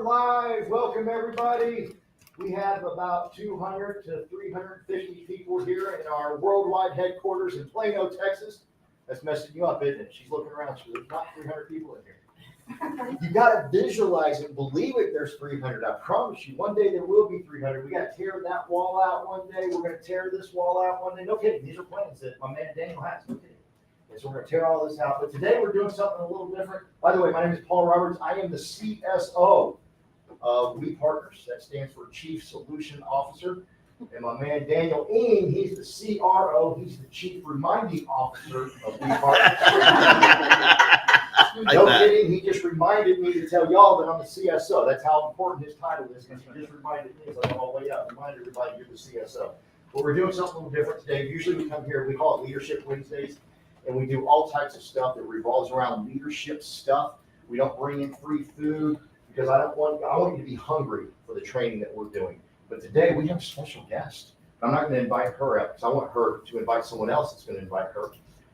live. Welcome everybody. We have about 200 to 350 people here in our worldwide headquarters in Plano, Texas. That's messing you up, isn't it? She's looking around. There's not 300 people in here. You got to visualize it, believe it. There's 300. I promise you, one day there will be 300. We got to tear that wall out one day. We're going to tear this wall out one day. No kidding. These are plans that my man Daniel has. No kidding. And so we're going to tear all this out. But today we're doing something a little different. By the way, my name is Paul Roberts. I am the CSO of We Partners. That stands for Chief Solution Officer. And my man Daniel Ng, he's the CRO. He's the Chief Reminding Officer of We Partners. No kidding. He just reminded me to tell y'all that I'm the CSO. That's how important his title is. Because he just reminded me as I went all the way up. Remind everybody you're the CSO. But we're doing something a little different today. Usually we come here, we call it Leadership Wednesdays. And we do all types of stuff that revolves around leadership stuff. We don't bring in free food because I want you to be hungry for the training that we're doing. But today we have a special guest. I'm not going to invite her up because I want her to invite someone else that's going to invite her.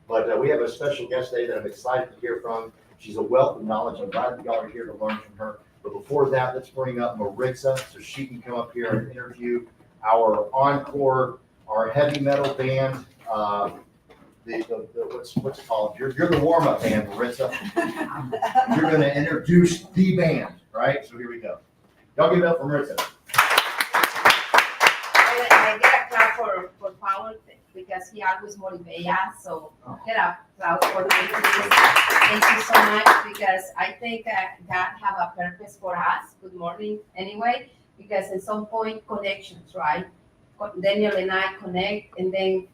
But we have a special guest today that I'm excited to hear from. She's a wealth of knowledge. I'm glad that y'all are here to learn from her. But before that, let's bring up Maritza so she can come up here and interview our encore, our heavy metal band. What's it called? You're the warm-up band, Maritza. You're going to introduce the band, right? So here we go. Y'all give it up for Maritza. I get a clap for Paul because he always motivates us. So get a clap for me. Thank you so much because I think God have a purpose for us. Good morning, anyway. Because at some point connections, right? Daniel and I connect, and then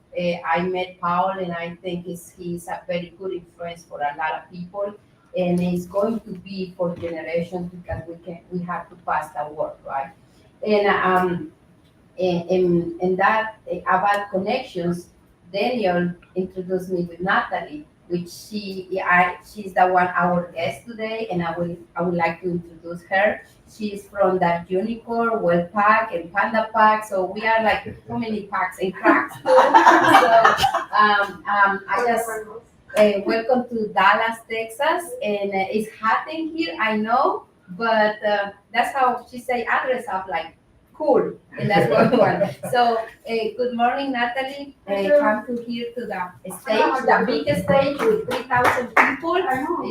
I met Paul, and I think he's a very good influence for a lot of people, and it's going to be for generations because we have to pass that word, right? And that about connections, Daniel introduced me with Natalie, which she's the one our guest today, and I would like to introduce her. She's from that Unicorn, Well Pack, and Panda Pack. So we are like too many packs and cracks. So I just welcome to Dallas, Texas, and it's hot in here, I know, but that's how she say address of like cool, and that's what we want. So good morning, Natalie. Come to here to the stage, the biggest stage with 3,000 people.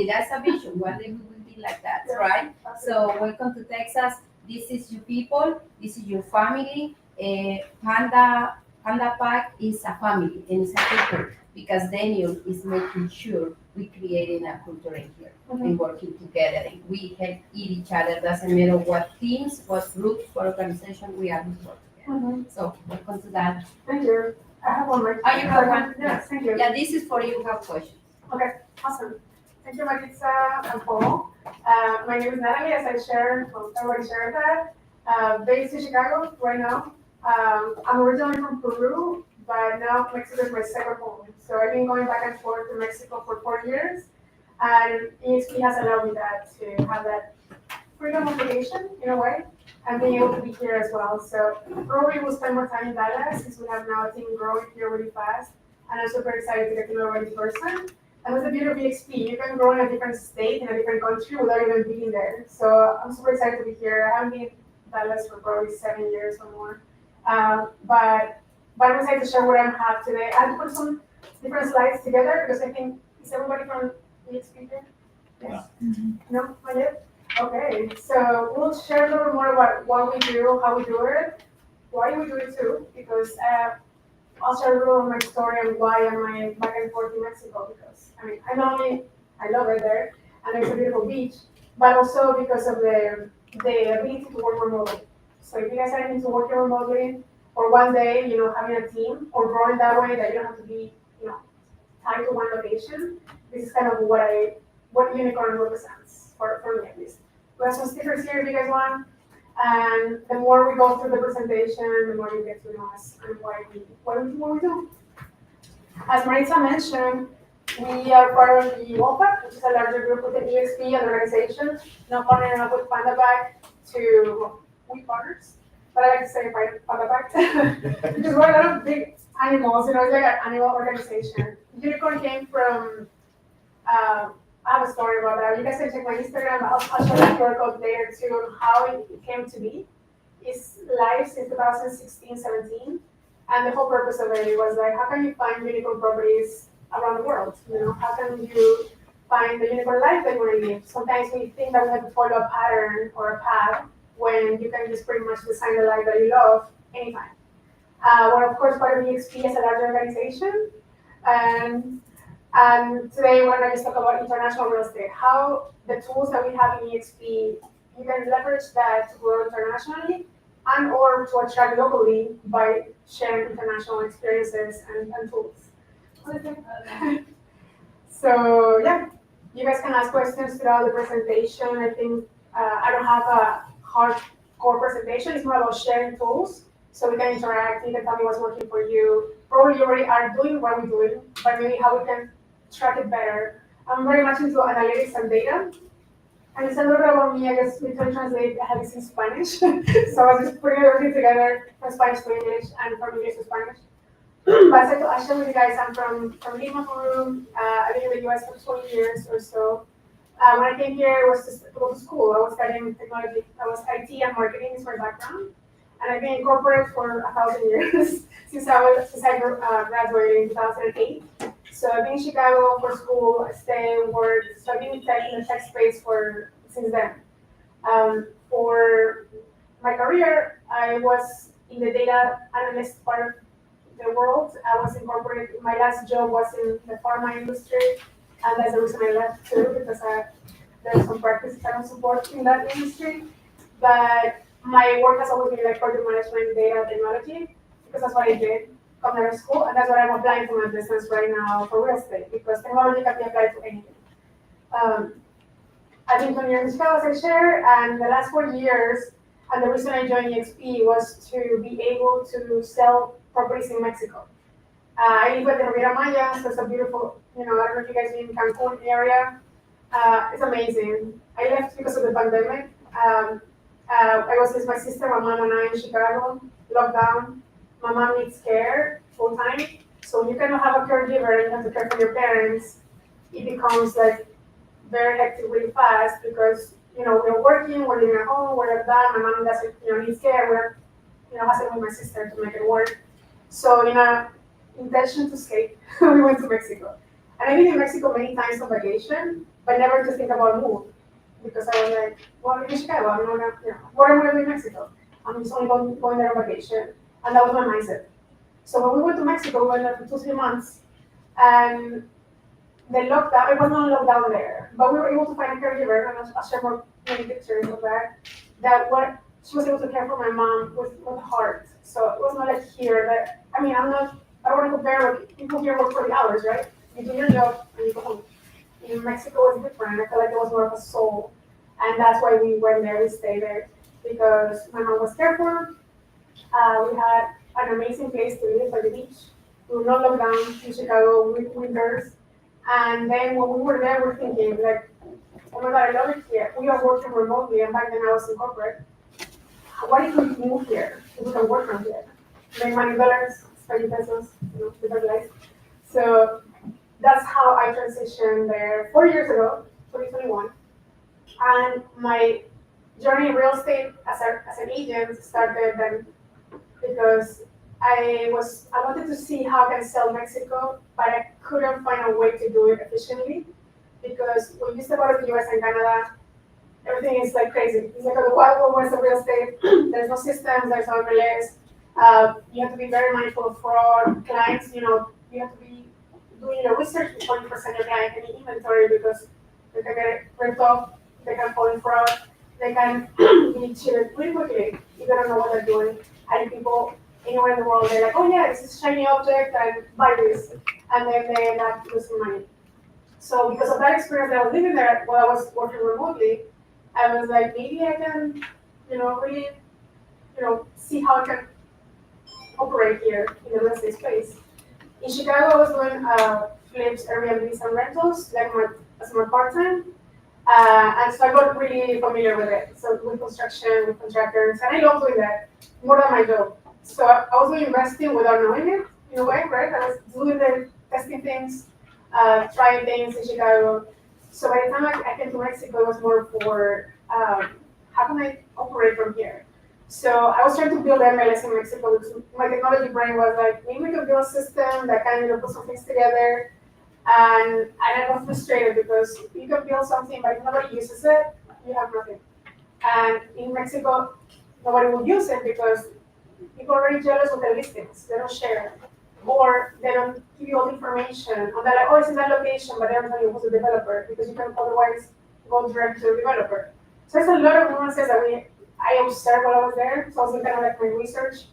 That's a vision. One day we will be like that, right? So welcome to Texas. This is your people. This is your family. Panda Pack is a family and it's a people because Daniel is making sure we creating a culture in here and working together. And we help each other. Doesn't matter what teams, what groups, what organization we are work together. So welcome to that. Thank you. I have one right. Oh, you have one? Yes, thank you. Yeah, this is for you who have questions. Okay, awesome. Thank you, Maritza and Paul. My name is Natalie, as I shared, everybody shared that. Based in Chicago right now. I'm originally from Peru, but now Mexico is my second home. So I've been going back and forth to Mexico for 4 years. And EXP has allowed me to have that freedom of vacation in a way, and being able to be here as well. So probably we'll spend more time in Dallas since we have now a team growing here really fast. And I'm super excited to get to know every person. And with the beauty of EXP, you can grow in a different state, in a different country without even being there. So I'm super excited to be here. I haven't been in Dallas for probably 7 years or more. But I'm excited to share what I have today. I had to put some different slides together because I think, is everybody from EXP here? Yes? No, not yet? Okay, so we'll share a little more about what we do, how we do it, why we do it too, because I'll share a little of my story and why am I back and forth in Mexico, because I love it there, and it's a beautiful beach, but also because of the ability to work remotely. So if you guys are into working remotely, or one day, having a team, or growing that way that you don't have to be, tied to one location, this is kind of what Unicorn represents, for me at least. We have some stickers here if you guys want, and the more we go through the presentation, the more you get to know us and what we do. As Maritza mentioned, we are part of the WOPAC, which is a larger group within EXP, an organization, now partnering up with Panda Pack to We Partners. But I like to say Panda Pack because we're a lot of big animals, it's like an animal organization. Unicorn came from I have a story about that. You guys can check my Instagram. I'll show you QR code later too on how it came to be. It's live since 2016, 17. And the whole purpose of it was like, how can you find unicorn properties around the world? You know, how can you find the unicorn life that you want to live? Sometimes we think that we have to follow a pattern or a path when you can just pretty much design the life that you love anytime. We're of course part of EXP as a large organization. And today we're going to talk about international real estate, how the tools that we have in EXP, you can leverage that to grow internationally and or to attract locally by sharing international experiences and tools. So yeah, you guys can ask questions throughout the presentation. I think I don't have a hardcore presentation. It's more about sharing tools so we can interact. You can tell me what's working for you. Probably you already are doing what we're doing, but maybe how we can track it better. I'm very much into analytics and data. And it's a little bit about me, I guess we can translate this in Spanish. So I was just putting everything together from Spanish to English and from English to Spanish. But as I shared with you guys, I'm from Lima, Peru. I've been in the US for 20 years or so. When I came here, it was just to go to school. I was studying technology. I was IT and marketing is my background. And I've been in corporate for 1,000 years since I graduated in 2008. So I've been in Chicago for school, I stay and work. So I've been in the tech space since then. For my career, I was in the data analyst part of the world. I was incorporated. My last job was in the pharma industry, and that's the reason I left too, because there's some practices I don't support in that industry. But my work has always been like project management, data, technology, because that's what I did culinary school, and that's what I'm applying to my business right now for real estate, because technology can be applied to anything. I've been 20 years in Chicago, as I shared, and the last 4 years, and the reason I joined EXP was to be able to sell properties in Mexico. I live in the Riviera Maya, so it's a beautiful, I don't know if you guys live in Cancun area. It's amazing. I left because of the pandemic. I was with my sister, my mom, and I in Chicago, lockdown. My mom needs care full time. So when you cannot have a caregiver and you have to care for your parents, it becomes like very hectic really fast because, we're working, we're living at home, we're at that, my mom doesn't, needs care, we're, hustling with my sister to make it work. So in a intention to escape, we went to Mexico. And I've been in Mexico many times on vacation, but never to think about a move. Because I was like, well, I'm in Chicago, I'm not gonna, what am I gonna do in Mexico? I'm just only going there on vacation. And that was my mindset. So when we went to Mexico, we went there for 2-3 months. And the lockdown, it was not a lockdown there, but we were able to find a caregiver, and I'll share many pictures of that she was able to care for my mom with heart. So it was not like here that, I don't want to compare what people here work 40 hours, right? You do your job and you go home. In Mexico it was different. I felt like there was more of a soul. And that's why we went there, we stayed there, because my mom was cared for. We had an amazing place to live by the beach. We were not locked down in Chicago winters. And then when we were there, we're thinking like, oh my God, I love it here. We are working remotely, and back then I was in corporate. What if we move here? If we can work from here, make money dollars, Spanish pesos, better life. So that's how I transitioned there 4 years ago, 2021. And my journey in real estate as an agent started then because I wanted to see how I can sell Mexico, but I couldn't find a way to do it efficiently because when you step out of the US and Canada, everything is like crazy. It's like the wild west of real estate. There's no systems, there's no MLS. You have to be very mindful of fraud. Clients, you have to be doing your research before you present your client any inventory because they can get ripped off, they can fall in fraud, they can be cheated really quickly. You don't know what they're doing. And people anywhere in the world, they're like, oh yeah, this is a shiny object, and buy this. And then they end up losing money. So because of that experience that I was living there while I was working remotely, I was like, maybe I can, really, see how I can operate here in the real estate space. In Chicago, I was doing flips, Airbnbs, and rentals, as my part-time. And so I got really familiar with it. So with construction, with contractors, and I love doing that more than my job. So I was doing investing without knowing it, in a way, right? I was doing the testing things, trying things in Chicago. So by the time I came to Mexico, it was more for how can I operate from here? So I was trying to build MLS in Mexico because my technology brain was like, maybe we can build a system that can put some things together. And I got frustrated because you can build something, but if nobody uses it, you have nothing. And in Mexico, nobody will use it because people are already jealous of the listings. They don't share. Or they don't give you all the information. And they're like, oh, it's in that location, but they don't tell you who's the developer because you can otherwise go direct to the developer. So there's a lot of nuances that I observed while I was there. So I was doing kind of like my research.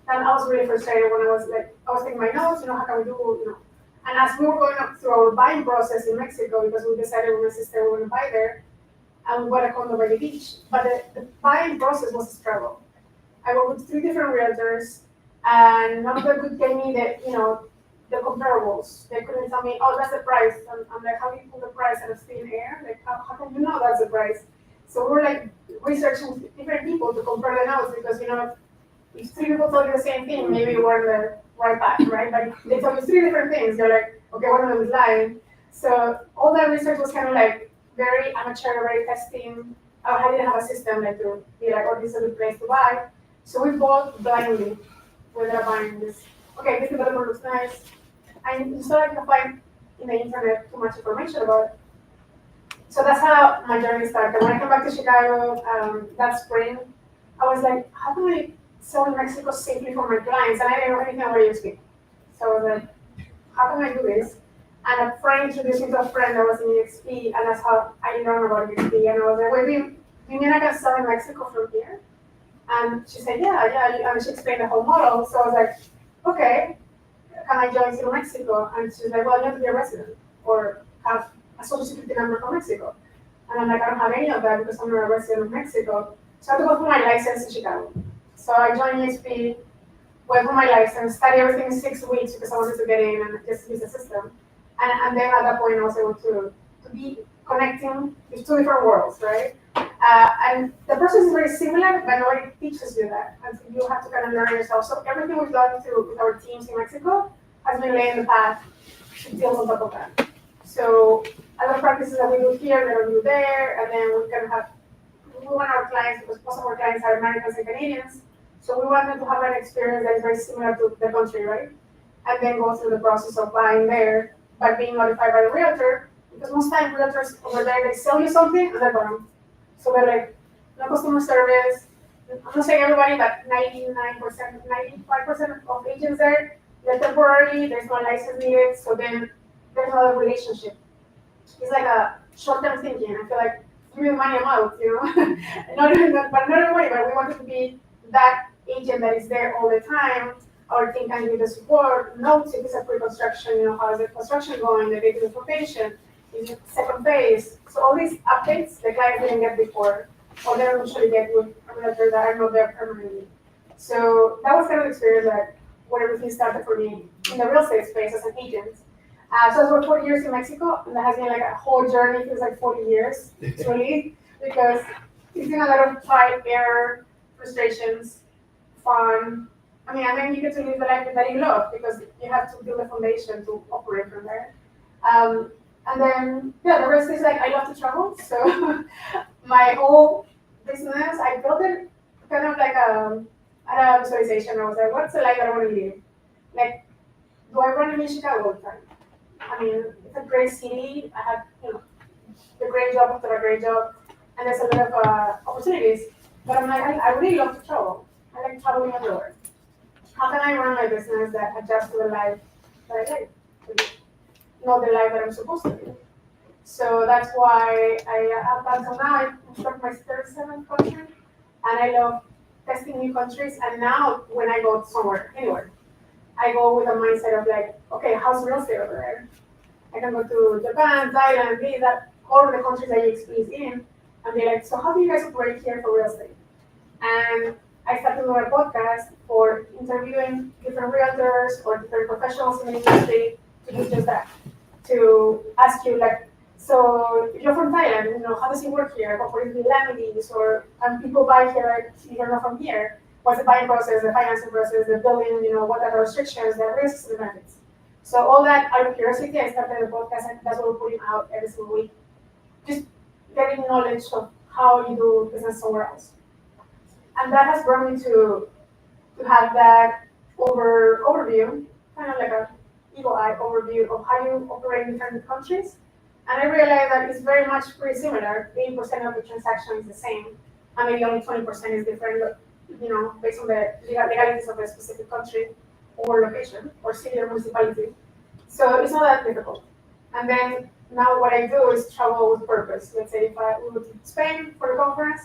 And I was really frustrated when I was taking my notes, how can we do. And as we were going up through our buying process in Mexico, because we decided with my sister we were going to buy there, and we bought a condo by the beach. But the buying process was a struggle. I worked with 3 different realtors, and none of them could tell me that, the comparables. They couldn't tell me, oh, that's the price. And I'm like, how do you pull the price out of thin air? Like, how can you know that's the price? So we were like researching different people to compare the notes because, if 3 people told you the same thing, maybe you were the right path, right? But they told you 3 different things. They're like, okay, one of them is lying. So all that research was kind of like very amateur, very testing. I didn't have a system like to be like, oh, this is a good place to buy. So we bought blindly without buying this. Okay, this developer looks nice. And you still can find in the internet too much information about it. So that's how my journey started. When I came back to Chicago that spring, I was like, how can I sell in Mexico safely for my clients? And I didn't know anything about EXP. So I was like, how can I do this? And a friend introduced me to a friend that was in EXP, and that's how I learned about EXP. And I was like, wait, do you mean I can sell in Mexico from here? And she said, yeah. And she explained the whole model. So I was like, okay, can I join Zero Mexico? And she's like, well, you have to be a resident or have a social security number from Mexico. And I'm like, I don't have any of that because I'm not a resident of Mexico. So I had to go through my license in Chicago. So I joined EXP, went for my license, studied everything in 6 weeks because I wanted to get in and just use the system. And then at that point, I was able to be connecting these 2 different worlds, right? And the process is very similar, but nobody teaches you that. And so you have to kind of learn yourself. So everything we've done with our teams in Mexico has been laying the path to build on top of that. So other practices that we do here, we don't do there, and then we want our clients, because most of our clients are Americans and Canadians, so we want them to have an experience that is very similar to the country, right? And then go through the process of buying there by being notified by the realtor, because most times realtors over there, they sell you something and they're gone. So they're like, no customer service. I'm not saying everybody, but 99%, 95% of agents there, they're temporary, there's no license needed, so then there's no relationship. It's like a short-term thinking. I feel like, give me the money, I'm out, not everybody, but we want it to be that agent that is there all the time. Our team can give the support, notes if it's a pre-construction, how is the construction going, the date of information, is it second phase. So all these updates the client didn't get before, or they don't usually get with a realtor that are not there permanently. So that was kind of the experience where everything started for me in the real estate space as an agent. So I worked 4 years in Mexico, and that has been like a whole journey. It feels like 40 years, truly, because it's been a lot of trial, error, frustrations, fun. And then you get to live the life that you love because you have to build a foundation to operate from there. And then, the rest is like I love to travel. So my whole business, I built it kind of like a visualization. I was like, what's the life that I want to live? Like, do I want to be in Chicago all the time? It's a great city. I had, a great job after a great job, and there's a lot of opportunities. But I'm like, I really love to travel. I like traveling everywhere. How can I run my business that adjusts to the life that I like? Not the life that I'm supposed to live. So that's why up until now, I started my 37th country, and I love testing new countries. And now, when I go somewhere, anywhere, I go with a mindset of like, okay, how's real estate over there? I can go to Japan, Thailand, all of the countries that EXP is in, and be like, so how do you guys operate here for real estate? And I started doing a podcast for interviewing different realtors or different professionals in the industry to do just that. To ask you like, so if you're from Thailand, how does it work here? What is the land lease? And people buy here, you're not from here. What's the buying process, the financing process, the building, what are the restrictions, the risks, the benefits? So all that out of curiosity, I started a podcast, and that's what we're putting out every single week. Just getting knowledge of how you do business somewhere else. And that has brought me to have that overview, kind of like a eagle eye overview of how you operate in different countries. And I realized that it's very much pretty similar. 80% of the transaction is the same, and maybe only 20% is different, based on the legalities of a specific country or location or city or municipality. So it's not that difficult. And then now what I do is travel with purpose. Let's say if we go to Spain for the conference,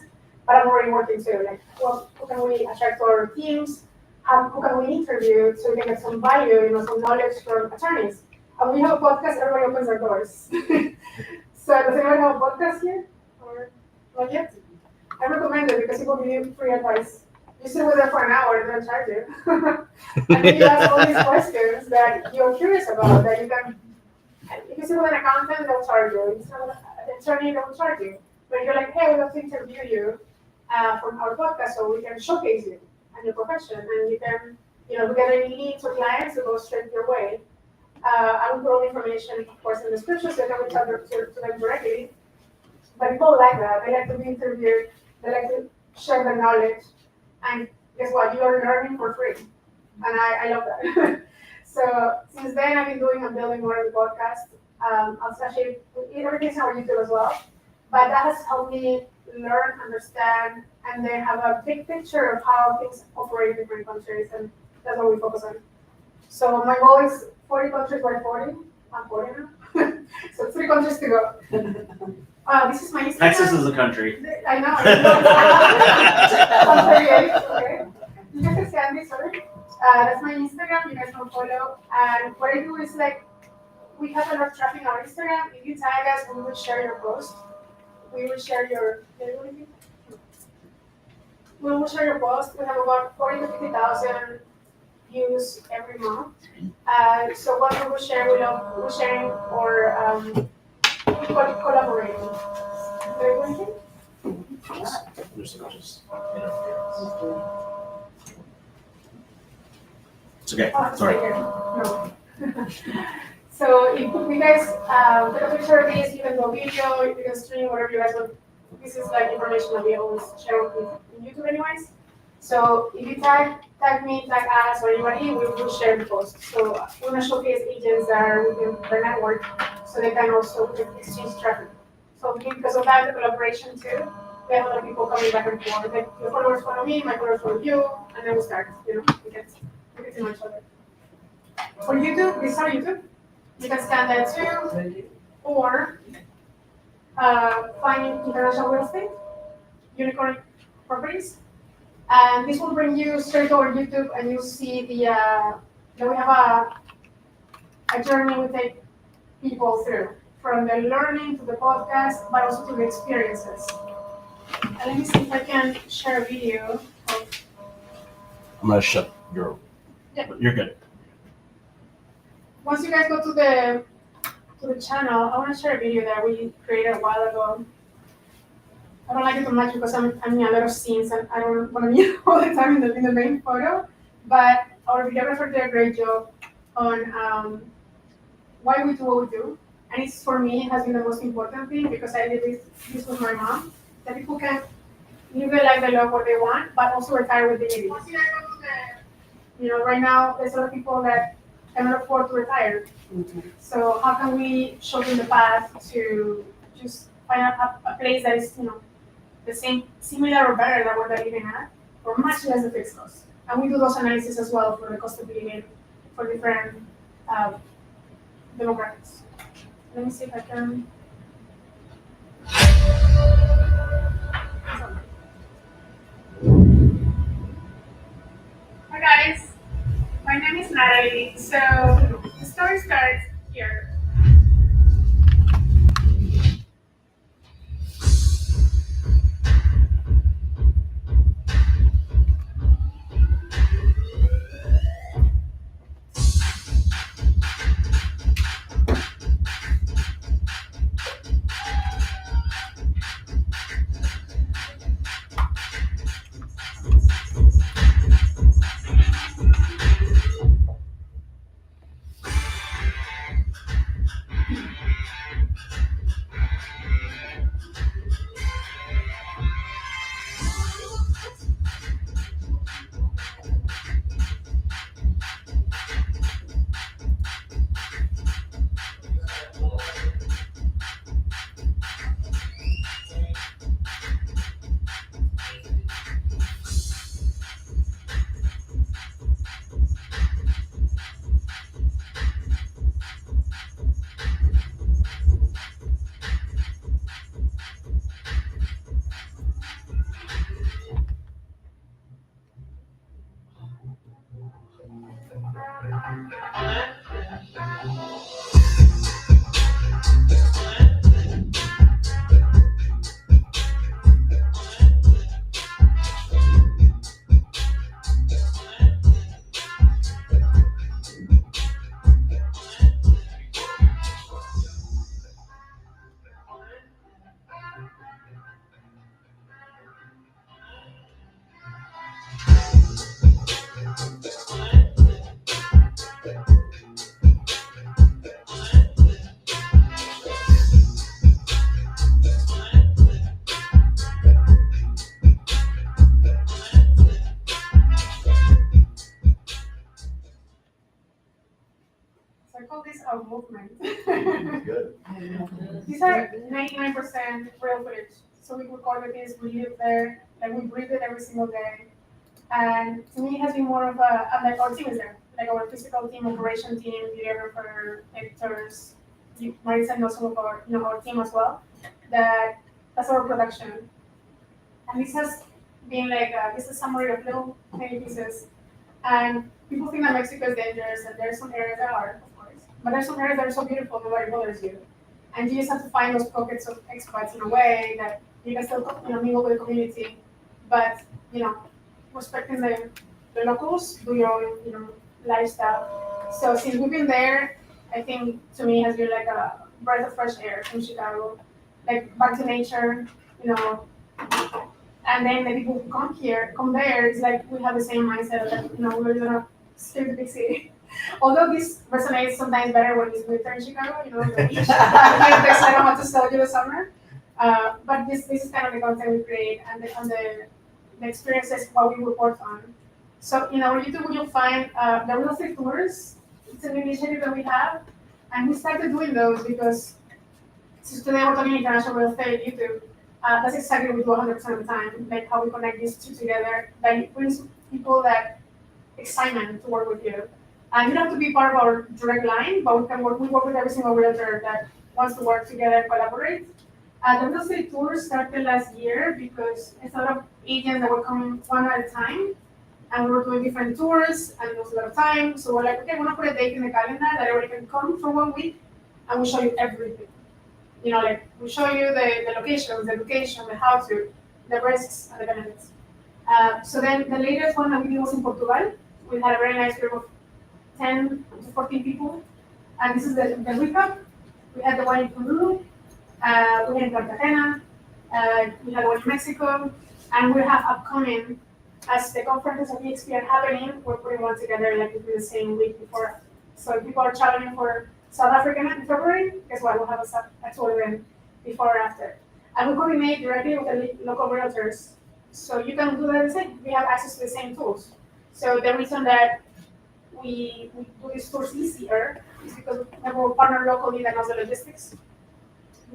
but I'm already working too. Like, well, who can we attract to our teams? Who can we interview so we can get some value, some knowledge from attorneys? And when you have a podcast, everybody opens their doors. So does anyone have a podcast here? Or not yet? I recommend it because people give you free advice. You sit with them for an hour and they'll charge you. And then you ask all these questions that you're curious about, that you can, if you sit with an accountant, they'll charge you. If you sit with an attorney, they'll charge you. But you're like, hey, we'd love to interview you from our podcast so we can showcase you and your profession. And you can, if we get any leads or clients, it goes straight your way. I will put all the information, of course, in the description so you can reach out to them directly. But people like that. They like to be interviewed. They like to share their knowledge. And guess what? You are learning for free. And I love that. So since then, I've been doing and building more of the podcast. Especially everything's on YouTube as well. But that has helped me learn, understand, and then have a big picture of how things operate in different countries. And that's what we focus on. So my goal is 40 countries by 40. I'm 40 now. So 3 countries to go. This is my Instagram. Texas is a country. I know. I'm 38. Okay. You guys can scan me, sorry. That's my Instagram. You guys can follow. And what I do is we have a lot of traffic on our Instagram. If you tag us, we will share your post. We will share your. We will share your post. We have about 40 to 50,000 views every month. So what we will share, we're sharing or we call it collaborating. Do you want anything? There's just It's okay. Oh, it's Sorry. right here. No. So if you guys take a picture of this, you can go video, you can stream, whatever you guys want. This is information that we always share with YouTube anyways. So if you tag me, tag us, or anybody, we will share the post. So we want to showcase agents that are within the network so they can also exchange traffic. So because of that, the collaboration too, we have a lot of people coming back and forth. Like your followers follow me, my followers follow you, and then we start, we get to know each other. For YouTube, this is our YouTube. You can scan that too, or find international real estate, unicorn properties. And this will bring you straight to our YouTube, and you'll see that we have a journey we take people through, from the learning to the podcast, but also to the experiences. And let me see if I can share a video of. I'm gonna shut your. Yeah. You're good. Once you guys go to the channel, I want to share a video that we created a while ago. I don't like it too much because I'm in a lot of scenes and I don't want to be all the time in the main photo. But our videographer did a great job on why we do what we do. And it's, for me, it has been the most important thing because I did this with my mom. That people can live the life they love what they want, but also retire with dignity. Right now, there's a lot of people that cannot afford to retire. Mm-hmm. So how can we show them the path to just find a place that is, the same, similar or better than what they're living at, or much less the fixed cost. And we do those analyses as well for the cost of living for different demographics. Let me see if I can. Hi guys, my name is Natalie. So the story starts here. are 99% real footage. So we recorded this, we live there, like we breathe it every single day. And to me, it has been more of like our team is there, like our physical team, operation team, videographer, editors, Marisa knows some of our, our team as well. That's our production. And this has been like, this is summary of little tiny pieces. And people think that Mexico is dangerous, and there's some areas that are, of course. But there's some areas that are so beautiful, nobody bothers you. And you just have to find those pockets of expats in a way that you can still, mingle with the community, but, respecting the locals, do your own, lifestyle. So since we've been there, I think to me it has been like a breath of fresh air from Chicago, like back to nature, and then the people who come there, it's like we have the same mindset that, we're gonna escape the big city. Although this resonates sometimes better when it's winter in Chicago, the beach. I don't want to sell you the summer. But this is kind of the content we create and the experiences what we report on. So in our YouTube, you'll find the real estate tours. It's an initiative that we have, and we started doing those because since today we're talking international real estate YouTube. That's exactly what we do 100% of the time, like how we connect these two together. That it brings people that excitement to work with you. And you don't have to be part of our direct line, but we work with every single realtor that wants to work together and collaborate. The real estate tour started last year because it's a lot of agents that were coming one at a time, and we were doing different tours, and it was a lot of time. So we're like, okay, we're gonna put a date in the calendar that everybody can come for 1 week, and we'll show you everything. Like we show you the locations, the education, the how-to, the risks, and the benefits. So then the latest one that we did was in Portugal. We had a very nice group of 10 to 14 people. And this is the recap. We had the one in Peru, we had in Cartagena, we had one in Mexico, and we have upcoming, as the conferences of EXP are happening, we're putting one together like within the same week before. So if people are traveling for South Africa in February, guess what? We'll have a tour event before or after. And we coordinate directly with the local realtors. So you can do that the same. We have access to the same tools. So the reason that we do these tours easier is because we have a partner locally that knows the logistics,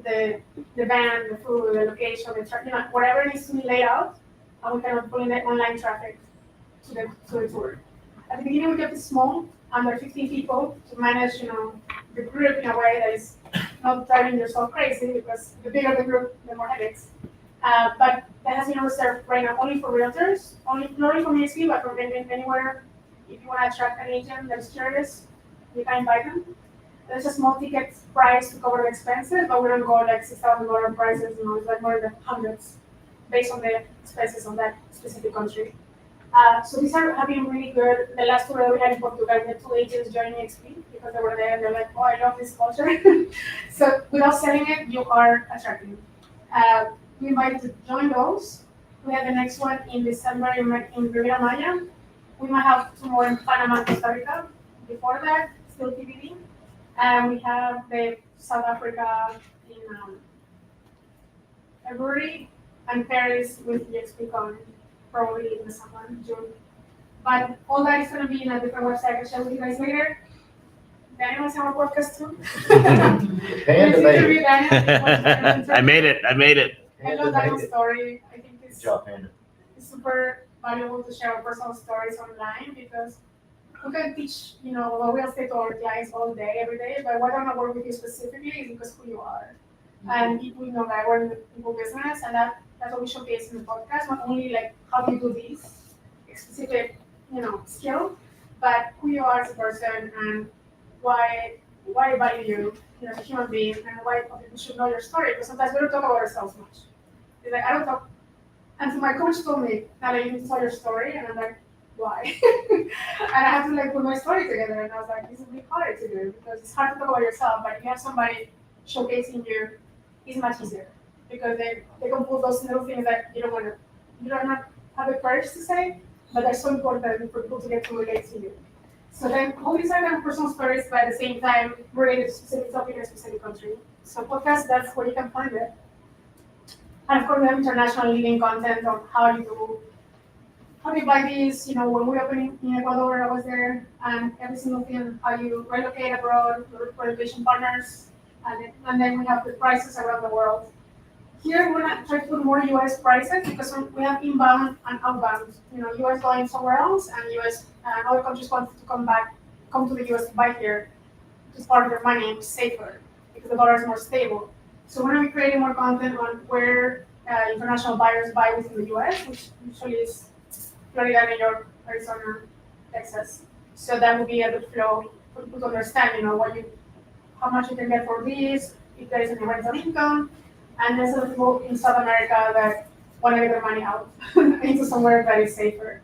the van, the food, the location, whatever needs to be laid out, and we can pull in the online traffic to the tour. At the beginning, we kept it small, under 15 people, to manage, the group in a way that is not driving yourself crazy, because the bigger the group, the more headaches. But that has been reserved right now only for realtors, not only for EXP, but for anywhere. If you want to attract an agent that's curious, you can invite them. There's a small ticket price to cover the expenses, but we don't go like $6,000 prices, it's like more than hundreds based on the expenses of that specific country. So these have been really good. The last tour that we had in Portugal, we had 2 agents joining EXP because they were there and they're like, oh, I love this culture. So without selling it, you are attracting. We invite you to join those. We have the next one in December in Riviera Maya. We might have 2 more in Panama and Costa Rica. Before that, still TBD. And we have the South Africa in February and Paris with EXPCon probably in the summer, June. But all that is going to be in a different website. I can share with you guys later. Daniel was on our podcast too. Panda made it. I made it. I love Daniel's story. I think Good job, Panda. it's super valuable to share our personal stories online because we can teach, what real estate to our clients all day, every day, but why don't I work with you specifically is because who you are. And people know that we're in the people business, and that's what we showcase in the podcast, not only like how do you do this specific, skill, but who you are as a person and why I value you, as a human being, and why people should know your story, because sometimes we don't talk about ourselves much. It's like, I don't talk. And so my coach told me, Natalie, you need to tell your story, and I'm like, why? And I have to put my story together, and I was like, this is really hard to do, because it's hard to talk about yourself, but if you have somebody showcasing you, it's much easier, because they can pull those little things that you don't have the courage to say, but they're so important for people to get to relate to you. So then all these are kind of personal stories, but at the same time related to specific topic or specific country. So podcast, that's where you can find it. And of course we have international leading content on how you buy these, when we opened in Ecuador, I was there, and every single thing, how you relocate abroad, relocation partners, and then we have the prices around the world. Here, we're gonna try to put more US prices because we have inbound and outbound. You know, US going somewhere else and US, other countries want to come to the US to buy here to part their money and safer because the dollar is more stable. So we're gonna be creating more content on where international buyers buy within the US, which usually is Florida, New York, Arizona, Texas. So that would be a good flow for people to understand, you know, how much you can get for these, if there is any rental income, and there's other people in South America that want to get their money out into somewhere that is safer.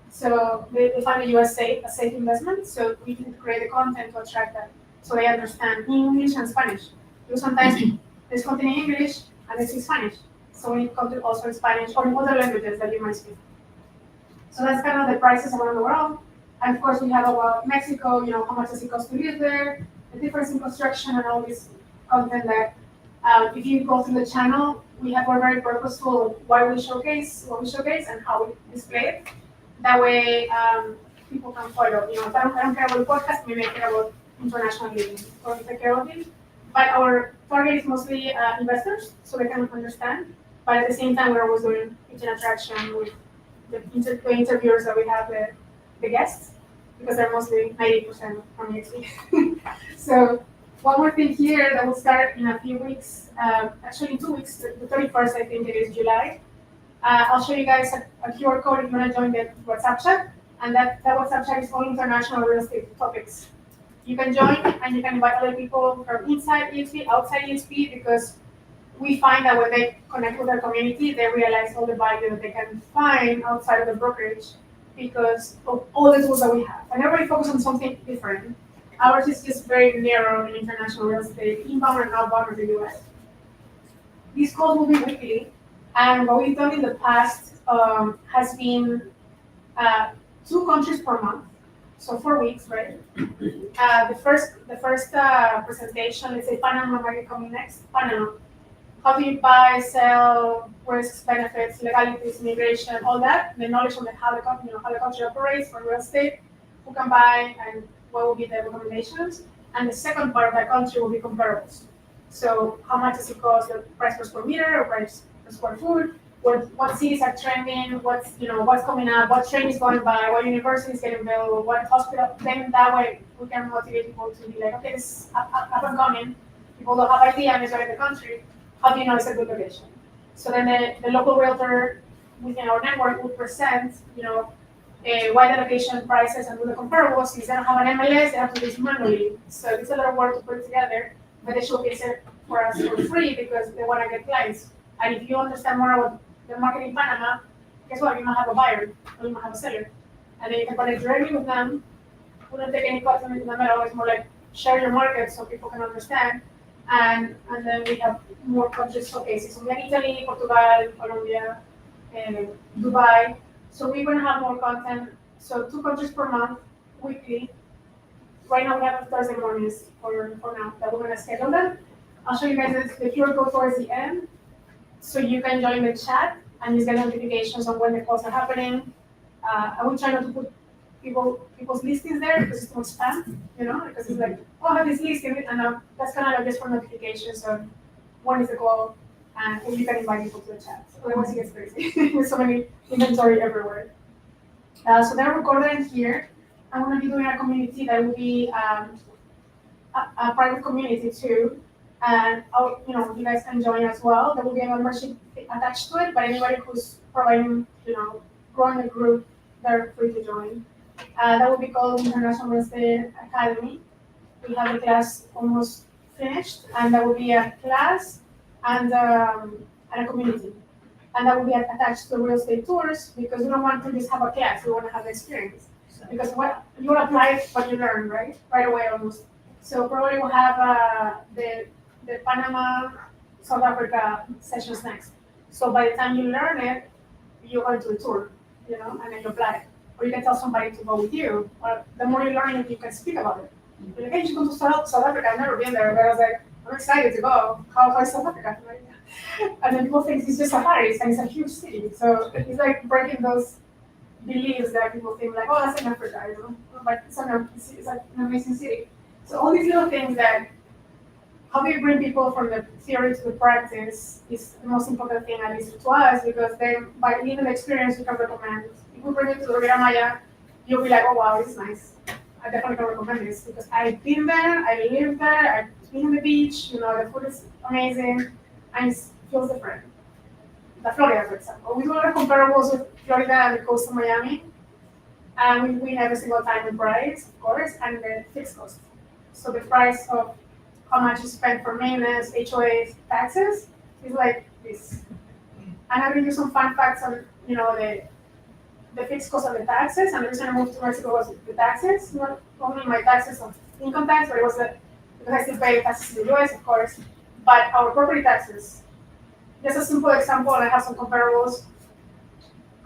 So they find the US a safe investment, so we can create the content to attract them, so they understand English and Spanish. Because sometimes there's content in English and there's in Spanish, so we need content also in Spanish or in other languages that you might speak. So that's kind of the prices around the world. And of course, we have about Mexico, you know, how much does it cost to live there, the difference in construction and all this content that if you go through the channel, we're very purposeful of what we showcase and how we display it. That way, people can follow. You know, if I don't care about the podcast, maybe I care about international living or take care of it. But our target is mostly investors, so they can understand. But at the same time, we're always doing interaction with the interviewers that we have, the guests, because they're mostly 90% from EXP. So one more thing here that will start in a few weeks, actually in 2 weeks, the 31st, I think it is July. I'll show you guys a QR code if you want to join the WhatsApp chat. And that WhatsApp chat is all international real estate topics. You can join and you can invite other people from inside EXP, outside EXP, because we find that when they connect with their community, they realize all the value that they can find outside of the brokerage because of all the tools that we have. And everybody focuses on something different. Ours is just very narrow in international real estate, inbound and outbound of the US. These calls will be weekly, and what we've done in the past has been 2 countries per month, so 4 weeks, right? The first presentation, let's say Panama market coming next. Panama. How do you buy, sell, risks, benefits, legalities, immigration, all that, the knowledge on how the country operates for real estate, who can buy, and what will be the recommendations. And the second part of that country will be comparables. So how much does it cost, the price per square meter or price per square foot, what cities are trending, what's coming up, what train is going by, what university is getting built, what hospital. Then that way we can motivate people to be like, okay, this is up and coming. People don't have idea and it's right in the country. How do you know it's a good location? So then the local realtor within our network will present, why the location prices and do the comparables. Since they don't have an MLS, they have to do this manually. So it's a lot of work to put it together, but they showcase it for us for free because they want to get clients. And if you understand more about the market in Panama, guess what? You might have a buyer or you might have a seller. And then you can connect directly with them. We don't take any cuts in the middle. It's more like share your market so people can understand. And then we have more countries showcases. So we have Italy, Portugal, Colombia, Dubai. So we're going to have more content. So 2 countries per month, weekly. Right now we have Thursday mornings for now that we're going to schedule them. I'll show you guys the QR code towards the end. So you can join the chat and you get notifications on when the calls are happening. I will try not to put people's listings there because it's too much spam, because it's like, oh, I have this listing, and that's kind of just for notifications on when is the call, and if you can invite people to the chat. Otherwise, it gets crazy with so many inventory everywhere. So they're recorded in here. I'm going to be doing a community that will be a private community too, and you guys can join as well. There will be a membership attached to it, but anybody who's providing, growing a group, they're free to join. That will be called International Real Estate Academy. We have the class almost finished, and that will be a class and a community. And that will be attached to real estate tours because we don't want to just have a class, we want to have the experience. Because what you will apply what you learn, right away almost. So probably we'll have the Panama, South Africa sessions next. So by the time you learn it, you're going to the tour, and then you apply. Or you can tell somebody to go with you. Or the more you learn, you can speak about it. You're like, hey, you should go to South Africa. I've never been there, but I was like, I'm excited to go. How is South Africa? And then people think it's just safaris, and it's a huge city. So it's like breaking those beliefs that people think like, oh, that's in Africa, but it's like an amazing city. So all these little things that how do you bring people from the theory to the practice is the most important thing, at least to us, because then by even the experience, you can recommend. If we bring it to the Riviera Maya, you'll be like, oh wow, this is nice. I definitely can recommend this because I've been there, I lived there, I've been on the beach, the food is amazing, and it feels different. The Florida, for example. We do a lot of comparables with Florida and the coast of Miami, and we win every single time in price, of course, and the fixed cost. So the price of how much you spend for maintenance, HOA, taxes is like this. And I will give you some fun facts on, the fixed cost of the taxes. And the reason I moved to Mexico was the taxes, not only my taxes of income tax, but it was because I still pay taxes in the US, of course, but our property taxes. Just a simple example, I have some comparables.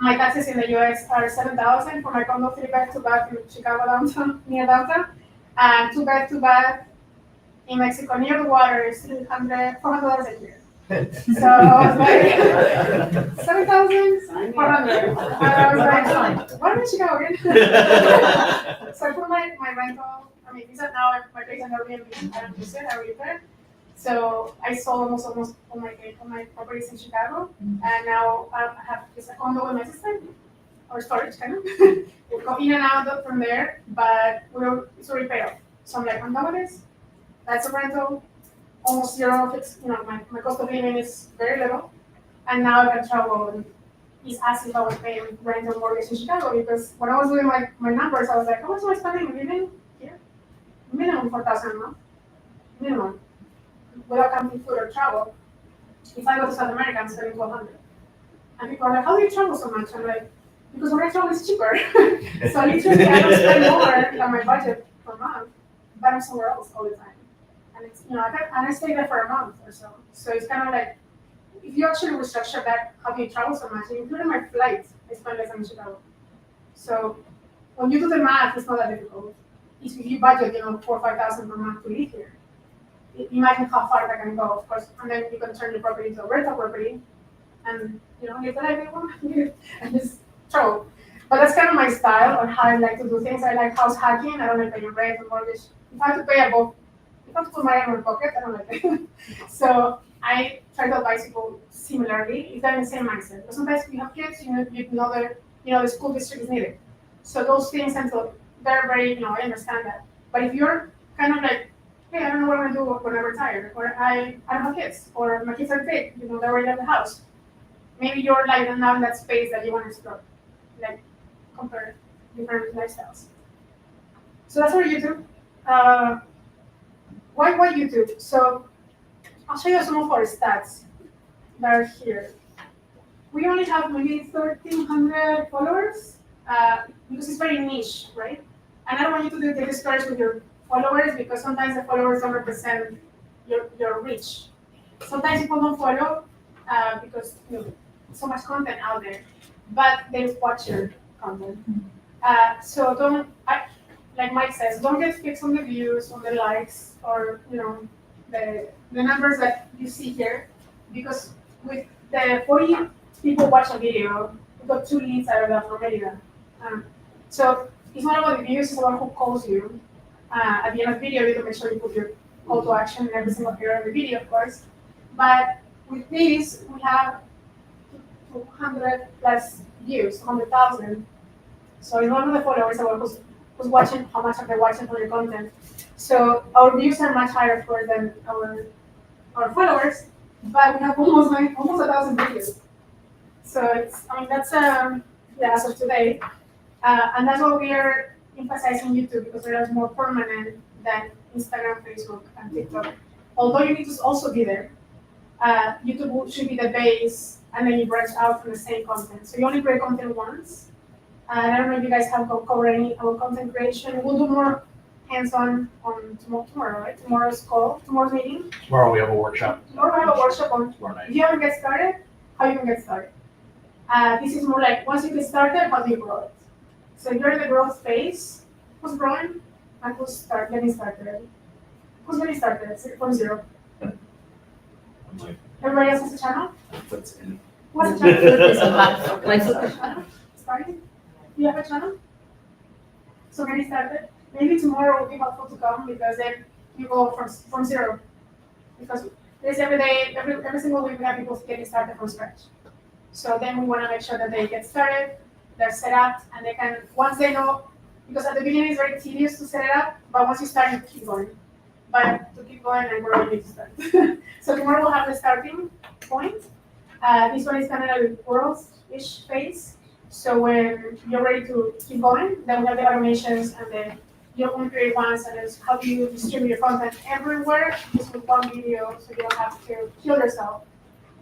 My taxes in the US are $7,000 for my condo, 3-bed, 2-bath in Chicago downtown, near downtown, and 2-bed, 2-bath in Mexico near the water is $400 a year. So I was like, 7,400. I was like, why am I in Chicago again? So I put my rental, these are now my place on Airbnb, I don't use it, I live there. So I sold almost all my properties in Chicago, and now I have just a condo with my sister, or storage kind of. We'll go in and out from there, but it's already paid off. So I'm like, I'm done with this. That's a rental, almost zero. My cost of living is very little, and now I can travel. And it's as if I was paying rent or mortgage in Chicago, because when I was doing my numbers, I was like, how much am I spending living here? Minimum $4,000 a month, minimum, without counting food or travel. If I go to South America, I'm spending $1,200. And people are like, how do you travel so much? I'm like, because when I travel, it's cheaper. So literally, I don't spend more than my budget per month, but I'm somewhere else all the time. And it's, and I stay there for a month or so. So it's kind of like, if you actually restructure that, how do you travel so much? Including my flights, I spend less than in Chicago. So when you do the math, it's not that difficult. If you budget, $4,000 or $5,000 per month to live here, imagine how far that can go, of course. And then you can turn your property into a rental property, and live the life you want, and just travel. But that's kind of my style on how I like to do things. I like house hacking. I don't like paying rent or mortgage. If I have to pay above, if I have to put money in my pocket, I don't like it. So I try to advise people similarly. If they're in the same mindset. But sometimes if you have kids, you know the school district is needed. So those things until they're very, I understand that. But if you're kind of like, hey, I don't know what I'm gonna do when I retire, or I don't have kids, or my kids are big, they already have the house. Maybe you're like now in that space that you want to explore, like compare different lifestyles. So that's what YouTube. Why YouTube? So I'll show you some of our stats that are here. We only have maybe 1,300 followers because it's very niche, right? And I don't want you to get discouraged with your followers because sometimes the followers don't represent your reach. Sometimes people don't follow because so much content out there, but they watch your content. So don't, like Mike says, don't get fixed on the views, on the likes, or the numbers that you see here, because with the 40 people watch a video, we got 2 leads out of that from Merida. So it's not about the views, it's about who calls you. At the end of the video, you can make sure you put your call to action in every single area of the video, of course. But with this, we have 200 plus views, 100,000. So it's one of the followers about who's watching, how much are they watching for your content. So our views are much higher, of course, than our followers, but we have almost 1,000 videos. So it's, that's as of today, and that's what we are emphasizing YouTube, because they are more permanent than Instagram, Facebook, and TikTok. Although you need to also be there, YouTube should be the base, and then you branch out from the same content. So you only create content once. And I don't know if you guys have covered any about content creation. We'll do more hands-on on tomorrow, right? Tomorrow's meeting. Tomorrow we have a workshop. Tomorrow we have a workshop on, Tomorrow night. if you haven't get started, how you can get started. This is more like, once you get started, how do you grow it? So if you're in the growth phase, who's growing and who's getting started? Who's getting started from zero? I'm like, Everybody else has a channel? that's in. What's a channel? Like Starting? Do you have a channel? So getting started? Maybe tomorrow will be helpful to come, because then you go from zero. because this every day, every single week we have people getting started from scratch. So then we want to make sure that they get started, they're set up, and they can, once they know, because at the beginning it's very tedious to set it up, but once you start, you keep going. But to keep going and grow, you need to start. So tomorrow we'll have the starting point. This one is kind of a growth-ish phase. So when you're ready to keep going, then we have the automations and then your own create ones, and it's how do you distribute your content everywhere just with one video, so you don't have to kill yourself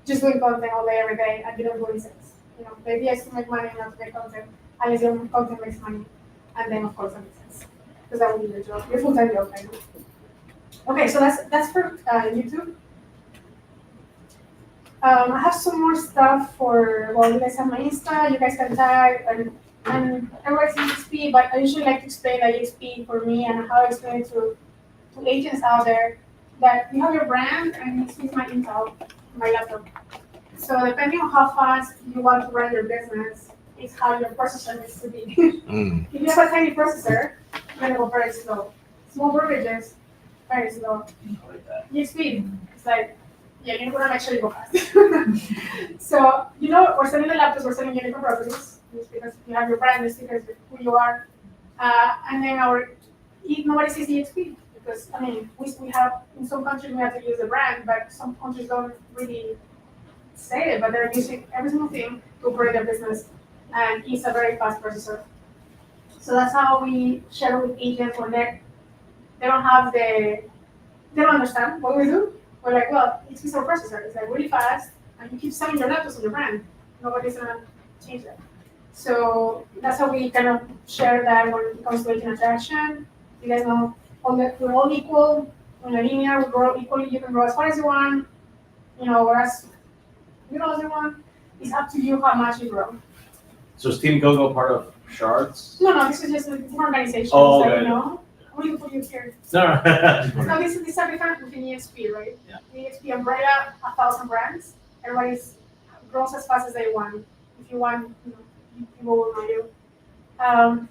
just doing content all day, every day, and you don't do any sense. You know, the idea is to make money, not to make content, unless your content makes money. And then, of course, that makes sense. Because that will be your job, your full-time job, right? Okay, so that's for YouTube. I have some more stuff for, well, you guys have my Insta, you guys can tag, and everybody's EXP, but I usually like to explain that EXP for me and how I explain it to agents out there, that you have your brand and this is my Intel, my laptop. So depending on how fast you want to run your business is how your processor needs to be. If you have a tiny processor, you're gonna go very slow. Small brokerages, very slow. I like that. EXP, it's like, yeah, you want to make sure you go fast. So, you know, we're selling the laptops, we're selling unicorn properties, just because you have your brand, just because who you are. And then nobody sees EXP, because, I mean, we have, in some countries we have to use the brand, but some countries don't really say it, but they're using every single thing to operate their business, and it's a very fast processor. So that's how we share with agents when they don't understand what we do. We're like, well, it's our processor. It's like really fast, and you keep selling your laptops on your brand. Nobody's gonna change that. So that's how we kind of share that when it comes to agent attraction. You guys know, we're all equal. In a linear, we grow equally. You can grow as far as you want, you know, or as little as you want. It's up to you how much you grow. So is Team GoGo part of Shards? No, this is just a different organization. Oh, so, okay. you know, we put you here. No. No, this is different within EXP, right? Yeah. EXP umbrella, 1,000 brands. Everybody's grows as fast as they want. If you want, you know, people will know you. And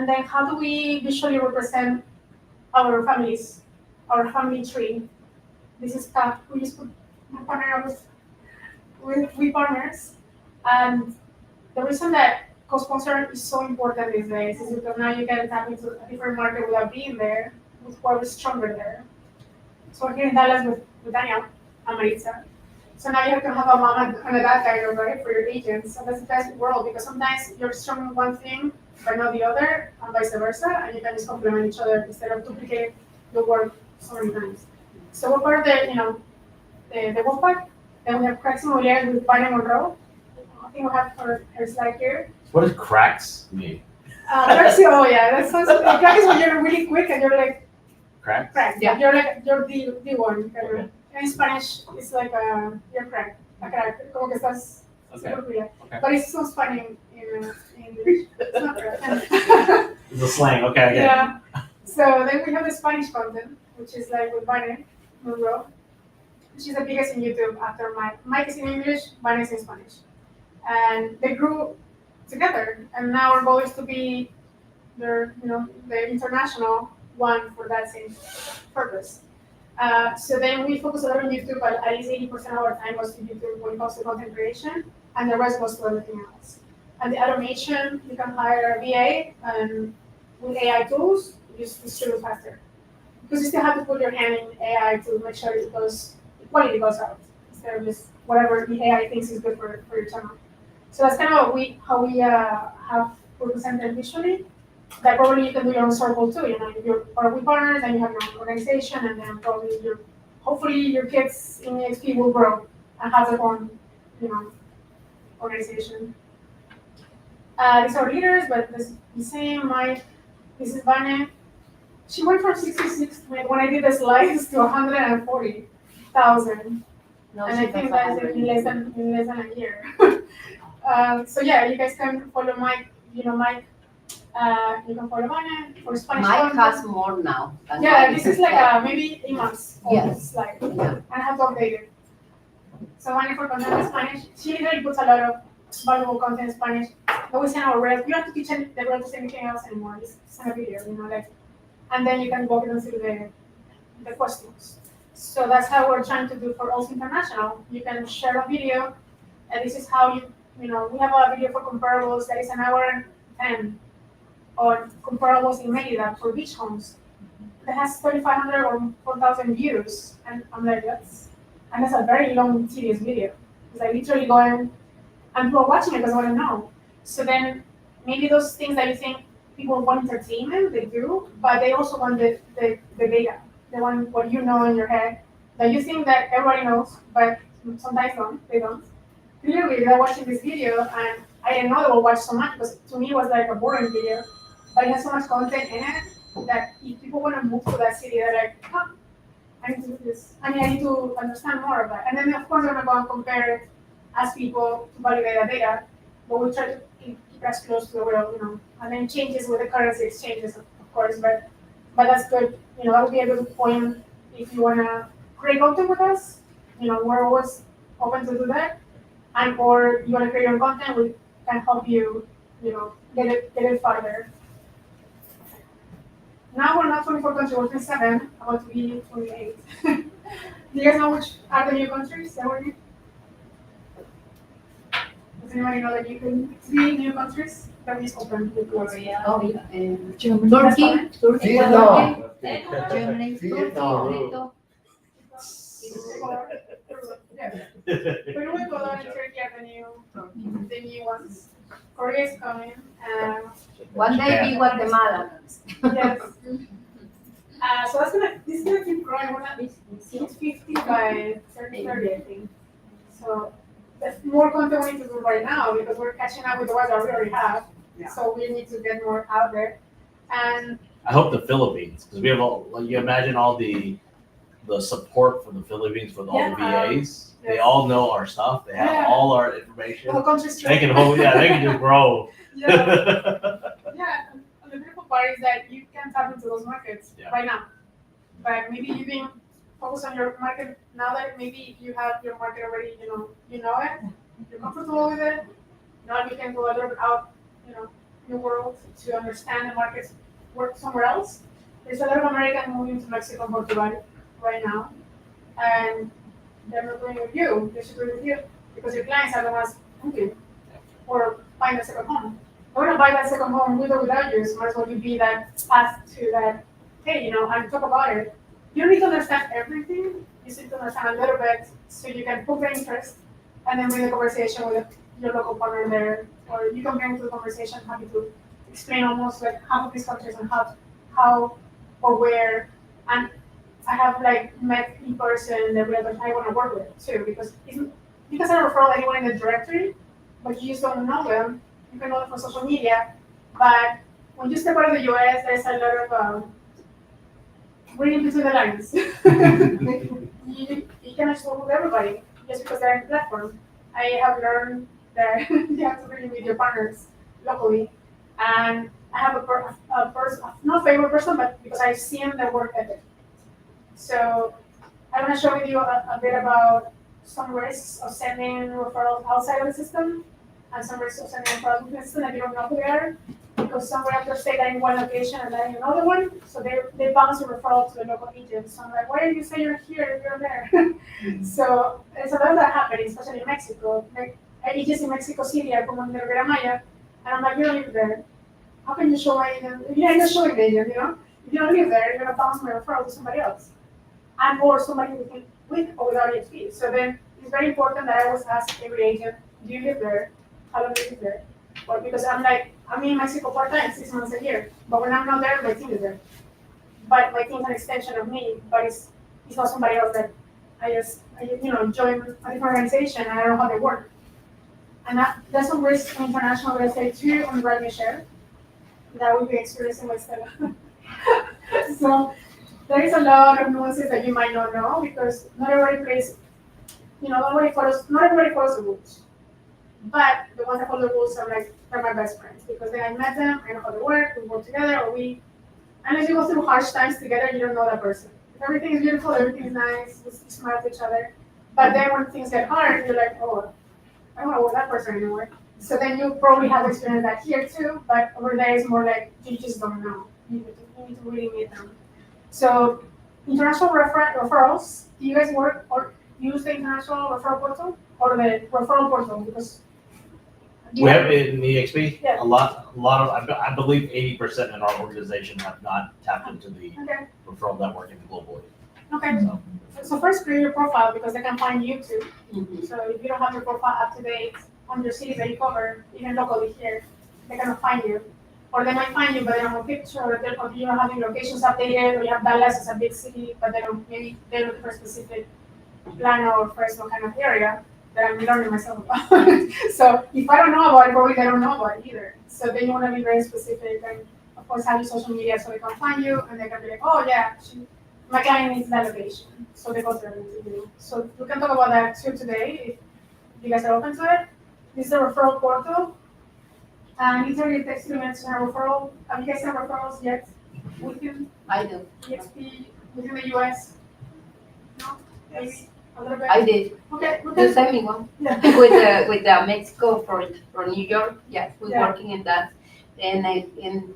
then how do we visually represent our families, our family tree? This is stuff we just put partner with partners. And the reason that co-sponsor is so important these days is because now you can tap into a different market without being there, with whoever's stronger there. So we're here in Dallas with Daniel and Maritza. So now you can have a mom and a dad kind of, right, for your agents. So that's the best world, because sometimes you're strong in one thing but not the other, and vice versa, and you can just complement each other instead of duplicating the work so many times. So we're part of the, you know, the Wolfpack. Then we have Cracks Immobiliarias with Vania Monroe. I think we have her slide here. What does cracks mean? Oh yeah, that sounds like is when you're really quick and you're like, Cracks? crack. Yeah. You're the one. Okay. In Spanish, it's like you're crack. A crack. Como que estás Okay. super clear. Okay. But it sounds funny in English. It's not correct. It's a slang. Okay, I get it. Yeah. So then we have the Spanish content, which is like with Vania Monroe. She's the biggest in YouTube after Mike. Mike is in English, Vania is in Spanish. And they grew together, and now our goal is to be the international one for that same purpose. So then we focus a lot on YouTube, but at least 80% of our time goes to YouTube when it comes to content creation, and the rest goes to everything else. And the automation, you can hire a VA, and with AI tools, you just distribute faster. Because you still have to put your hand in AI to make sure the quality goes out, instead of just whatever the AI thinks is good for your channel. So that's kind of how we have represented visually. That probably you can do your own circle too. You know, if you're part of partners, then you have your own organization, and then probably hopefully your kids in EXP will grow and have their own, organization. These are leaders, but this the same. This is Vania. She went from 66 when I did the slides to 140,000. No, And she I think doesn't that's agree. in less than a year. So yeah, you guys can follow Mike. Mike. You can follow Vania for Spanish Mike content. has more now. than Yeah, Vania. this is like maybe 8 months old Yes. slide. Yeah. And I have to update it. So Vania for content in Spanish. She literally puts a lot of valuable content in Spanish. But we send our reps. You don't have to teach the reps anything else anymore. Just send a video, and then you can walk them through the questions. So that's how we're trying to do for also international. You can share a video, and this is how we have a video for comparables that is an hour and 10, or comparables in Merida for beach homes that has 3,500 or 4,000 views, and I'm like, that's a very long, tedious video. It's like literally going, and people are watching it because they want to know. So then maybe those things that you think people want entertainment, they do, but they also want the data. They want what you know in your head that you think that everybody knows, but sometimes they don't. Clearly, they're watching this video, and I didn't know they would watch so much because to me it was like a boring video, but it has so much content in it that if people want to move to that city, they're like, huh, I need to do this. I mean, I need to understand more of that. And then, of course, we're going to go and compare it as people to validate the data, but we try to keep as close to the real, and then changes with the currency exchanges, of course, but that's good. That would be a good point if you want to create content with us. We're always open to do that. And or you want to create your own content, we can help you, get it farther. Now we're not 24 countries, we're 27, about to be 28. Do you guys know which are the new countries that we're in? Does anybody know that you can see new countries? That is open. Korea, Oh, Germany, That's Turkey, fine. Vietnam. Germany, Vietnam. Peru, Ecuador, and Turkey are the new ones. Korea is coming. One day be Guatemala. Yes. So this is gonna keep growing. We're not 50 by 30, I think. So there's more content we need to do right now because we're catching up with the ones that we already have. Yeah. So we need to get more out there. And I hope the Philippines, because we have all, like, you imagine all the support from the Philippines with all the Yeah. VAs. They Yes. all know our stuff. They have Yeah. all our information. the whole country's They can hold, they can just grow. Yeah. Yeah, and the beautiful part is that you can tap into those markets Yeah. right now. But maybe you can focus on your market now that maybe you have your market already, you know it, you're comfortable with it. Now you can go a little bit out, in the world to understand the markets work somewhere else. There's a lot of Americans moving to Mexico and Portugal right now. And they're not doing it with you, they should do it with you. Because your clients are the ones moving or find a second home. They're gonna buy that second home with or without you, so might as well you be that path to that, hey, and talk about it. You don't need to understand everything, you just need to understand a little bit so you can put the interest and then bring the conversation with your local partner there. Or you can bring to the conversation, happy to explain almost like half of these countries and how or where. And I have met in person the realtors I want to work with too, because you can send a referral anyone in the directory, but you just don't know them. You can know them from social media, but when you step out of the US, there's a lot of reading between the lines. You cannot just work with everybody just because they're in the platform. I have learned that you have to really meet your partners locally, and I have a person, not favorite person, but because I've seen their work ethic. So I want to share with you a bit about some risks of sending referrals outside of the system and some risks of sending referrals within the system that you don't know who they are, because some realtors say that in one location and then in another one, so they bounce a referral to the local agent. So I'm like, why did you say you're here if you're there? So it's a lot of that happening, especially in Mexico. Like agents in Mexico City are como in the Riviera Maya, and I'm like, you don't live there. How can you show my agent? You're not showing the agent, If you don't live there, you're gonna bounce my referral to somebody else. And or somebody with or without EXP. So then it's very important that I always ask every agent, do you live there? How long do you live there? Or because I'm in Mexico part-time, 6 months a year. But when I'm not there, my team is there. But my team is an extension of me, but it's not somebody else that I join a different organization and I don't know how they work. And that's some risk in international real estate too on revenue share that we've been experiencing with Stella. So there is a lot of nuances that you might not know because not everybody plays, not everybody follows the rules. But the ones that follow the rules are my best friends because then I met them, I know how they work, we work together, unless you go through harsh times together, you don't know that person. If everything is beautiful, everything is nice, we smile at each other. But then when things get hard, you're like, oh, I don't want to work with that person anymore. So then you probably have experienced that here too, but over there it's more like you just don't know. You need to really meet them. So international referrals, do you guys work or use the international referral portal or the referral portal? Because We have in the EXP, Yeah. a lot of, I believe 80% in our organization have not tapped into the Okay, referral networking globally. okay. So, So first create your profile because they can find you too. Mhm. So if you don't have your profile up to date on your cities that you cover, even locally here, they cannot find you. Or they might find you, but they don't have a picture, or you don't have your locations updated, or you have Dallas as a big city, but they don't, maybe they're looking for a specific Plano or Fresno kind of area that I'm learning myself about. So if I don't know about it, probably they don't know about it either. So then you want to be very specific and of course have your social media so they can find you and they can be like, oh yeah, my client needs that location. So they go there to you. So we can talk about that too today if you guys are open to it. This is a referral portal. And literally takes 2 minutes to have referral. Have you guys had referrals yet within I do. EXP, within the US? No? Maybe a little bit? I did. Okay, You okay. sent me one. Yeah. With the Mexico for New York, yes, we're Yeah. working in that. And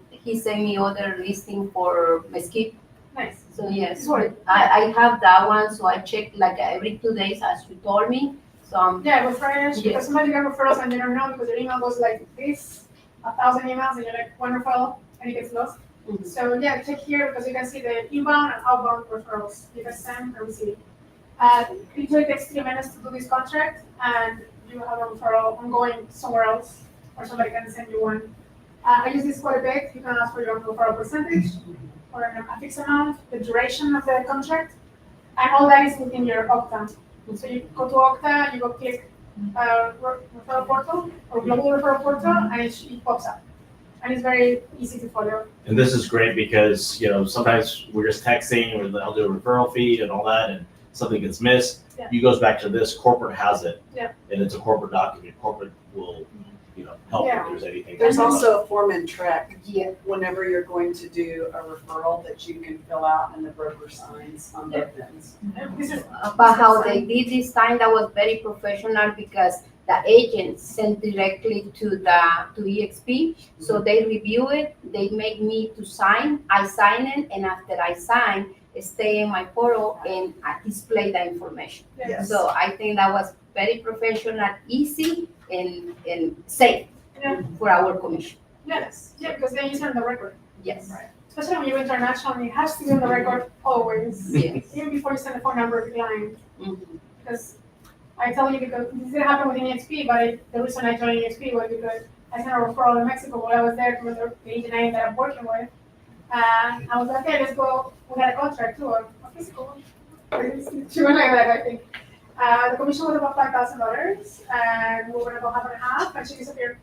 he sent me other listing for Mesquite. Nice. So yes, Good. I have that one, so I check like every 2 days as you told me. So Yeah, with Fridays, Yes. because sometimes you get referrals and you don't know because your email goes like this, 1,000 emails, and you're like, one referral, and it gets lost. Mhm. So yeah, check here because you can see the inbound and outbound referrals. You can send or receive. It usually takes 3 minutes to do this contract, and you have a referral ongoing somewhere else, or somebody can send you one. I use this quite a bit. You can ask for your referral percentage or a fixed amount, the duration of the contract, and all that is within your Okta. So you go to Okta, you go click referral portal or global referral portal, and it pops up. And it's very easy to follow. And this is great because, sometimes we're just texting or they'll do a referral feed and all that and something gets missed. Yeah. You goes back to this, corporate has it. Yeah. And it's a corporate document. Corporate will, help Yeah. if there's anything. There's that comes up. also a form and track yeah, whenever you're going to do a referral that you can fill out and the broker signs on both ends. This is but how they did this time, that was very professional because the agent sent directly to EXP, so they review it, they make me to sign, I sign it, and after I sign, stay in my portal and I display the information. Yes. So I think that was very professional, easy, and safe Yeah. for our commission. yes, yeah, because then you send the record. Yes. Especially when you go international, it has to be on the record always. Yes. Even before you send the phone number of the client. Mhm. Because I tell you because this didn't happen with EXP, but the reason I joined EXP was because I sent a referral in Mexico while I was there with the agent that I'm working with. And I was like, okay, let's go. We had a contract too, a physical one. She went like that, I think. The commission was about $5,000, and we were gonna go half and a half, and she disappeared.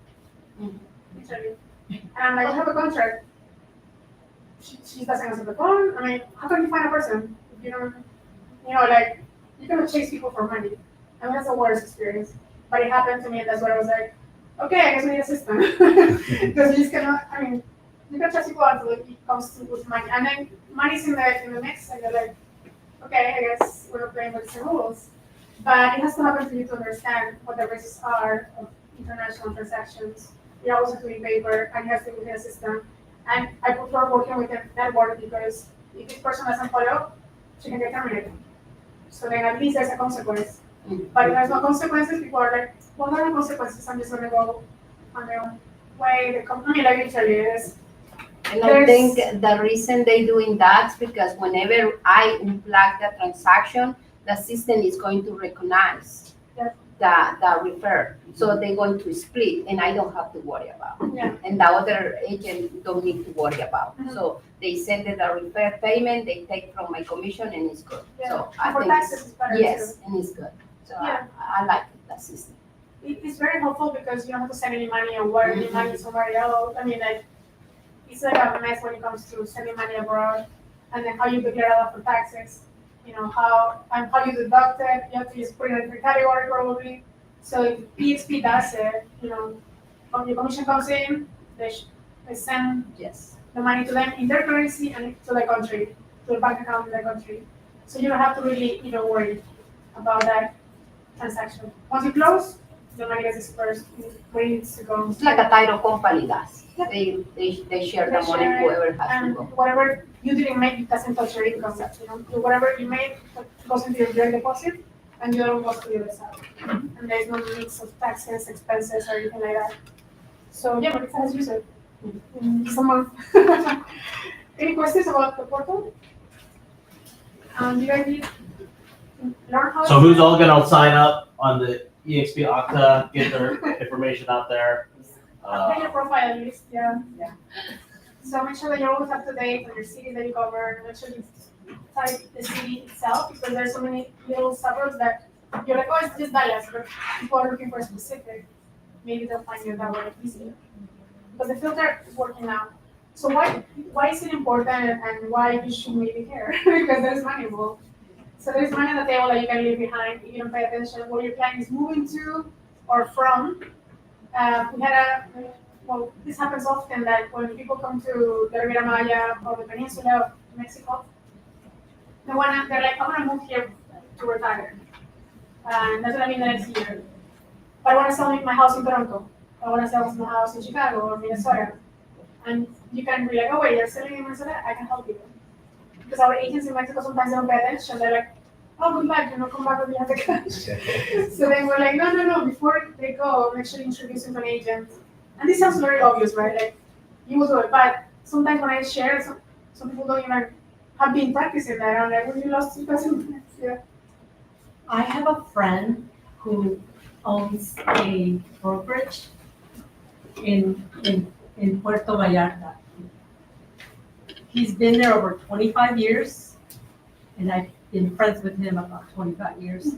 Mhm. Literally. And I'm like, I have a contract. She doesn't answer the phone. I mean, how can you find a person if you don't, like, you cannot chase people for money. I mean, that's the worst experience. But it happened to me, and that's where I was like, okay, I guess we need a system. Because you just cannot, I mean, you can trust people until it comes to with money. And then money's in the mix, and you're like, okay, I guess we're playing with the rules. But it has to happen for you to understand what the risks are of international transactions. You're also doing paper, and you have to do within a system. And I prefer working with a network because if this person doesn't follow, she can get terminated. So then at least there's a consequence. Mhm. But if there's no consequences, people are like, well, there are no consequences, I'm just gonna go on their own way. I mean, like literally, it is. And I There's- think the reason they doing that is because whenever I unplug the transaction, the system is going to recognize Yeah. the refer. So they're going to split and I don't have to worry about. Yeah. And the other agent don't need to worry about. Mhm. So they send it a refer payment, they take from my commission and it's good. So I For think, taxes, it's better yes, and it's good. So Yeah. I like that system. It's very helpful because you don't have to send any money or wire any money somewhere else. I mean, like, it's like a mess when it comes to sending money abroad and then how you declare that for taxes. How you deduct it, you have to just put it in a different category probably. So if EXP does it, when your commission comes in, they send Yes. the money to them in their currency and to the country, to the bank account in the country. So you don't have to really even worry about that transaction. Once you close, the money gets dispersed where it needs to go. It's like a title company does. They share the They money, share it, whoever has to And go. whatever you didn't make doesn't touch your income, whatever you made goes into your direct deposit, and the other goes to the other side. And there's no mix of taxes, expenses, or anything like that. So yeah, Maritza has used it in just a month. Any questions about the portal? You guys need learn how. So who's all gonna sign up on the EXP Okta, get their information out there? Update your profile at least, yeah. Yeah. So make sure that you're always up to date on your city that you cover, make sure you type the city itself, because there's so many little suburbs that you're like, oh, it's just Dallas, but people are looking for a specific, maybe they'll find you that way easier. But the filter is working now. So why is it important and why you should maybe care? Because there's money involved. So there's money on the table that you can leave behind if you don't pay attention where your client is moving to or from. This happens often that when people come to the Riviera Maya or the peninsula of Mexico, they're like, I want to move here to retire. And that's what I mean the next year. But I want to sell my house in Toronto. I want to sell my house in Chicago or Minnesota. And you can be like, oh wait, you're selling in Minnesota? I can help you. Because our agents in Mexico sometimes don't pay attention. They're like, oh, good luck, come back when you have the cash. So then we're like, no, before they go, make sure you introduce them to an agent. And this sounds very obvious, right? Like, you will do it, but sometimes when I share, some people don't even have been practicing that. I'm like, well, you lost 2,000 minutes, yeah. I have a friend who owns a brokerage in Puerto Vallarta. He's been there over 25 years, and I've been friends with him about 25 years.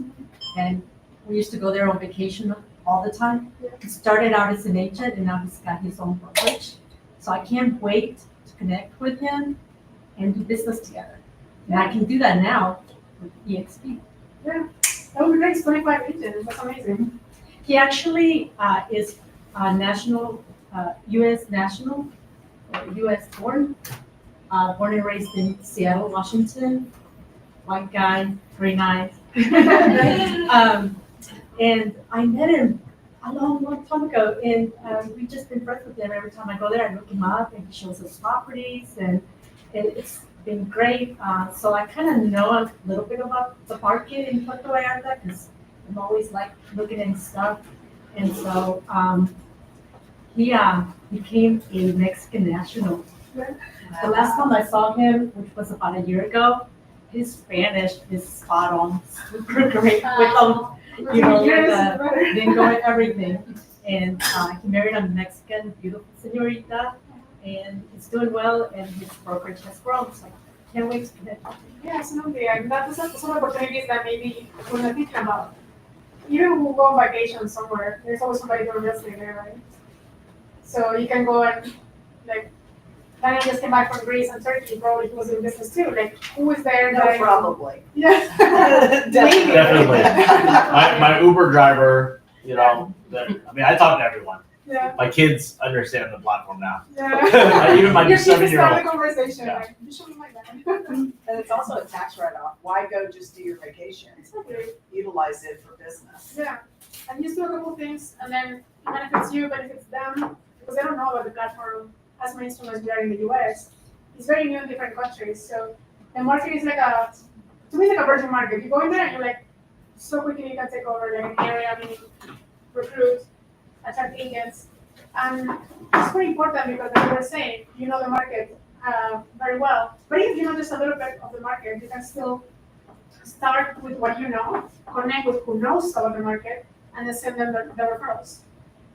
And we used to go there on vacation all the time. He started out as an agent, and now he's got his own brokerage. So I can't wait to connect with him and do business together. And I can do that now with EXP. Yeah, that would be great. 25 agents, that's amazing. He actually is a national, U.S. national, or U.S. born and raised in Seattle, Washington. White guy, green eyes. And I met him a long time ago, and we've just been friends with him. Every time I go there, I look him up, and he shows us properties, and it's been great. So I kind of know a little bit about the market in Puerto Vallarta, because I'm always like looking at stuff. And so he became a Mexican national. The last time I saw him, which was about a year ago, his Spanish is spot on, super great with them, you know, with lingo and everything. And he married a Mexican, beautiful señorita, and he's doing well, and his brokerage has grown. So can't wait to connect. Yeah, absolutely. And that's some opportunities that maybe we're not thinking about. Even when we go on vacation somewhere, there's always somebody doing real estate there, right? So you can go and, like, Daniel just came back from Greece and Turkey, probably he was in business too. Like, who is there? No, that- probably. Yeah. Definitely. Definitely. My Uber driver, you know, I talk to everyone. Yeah, My kids understand the platform now. yeah. Even my You should start 7-year-old. the conversation, Yeah. like, you should be my dad. And it's also a tax write-off. Why go just do your vacations? Exactly. Utilize it for business. Yeah, and just do a couple things, and then it benefits you, benefits them, because they don't know about the platform as mainstream as we are in the US. It's very new in different countries, so the market is like to me, it's like a virgin market. You go in there and you're like, so quickly you can take over like an area, recruit, attract agents, and it's very important because as you were saying, you know the market very well. But if you know just a little bit of the market, you can still start with what you know, connect with who knows about the market, and then send them the referrals.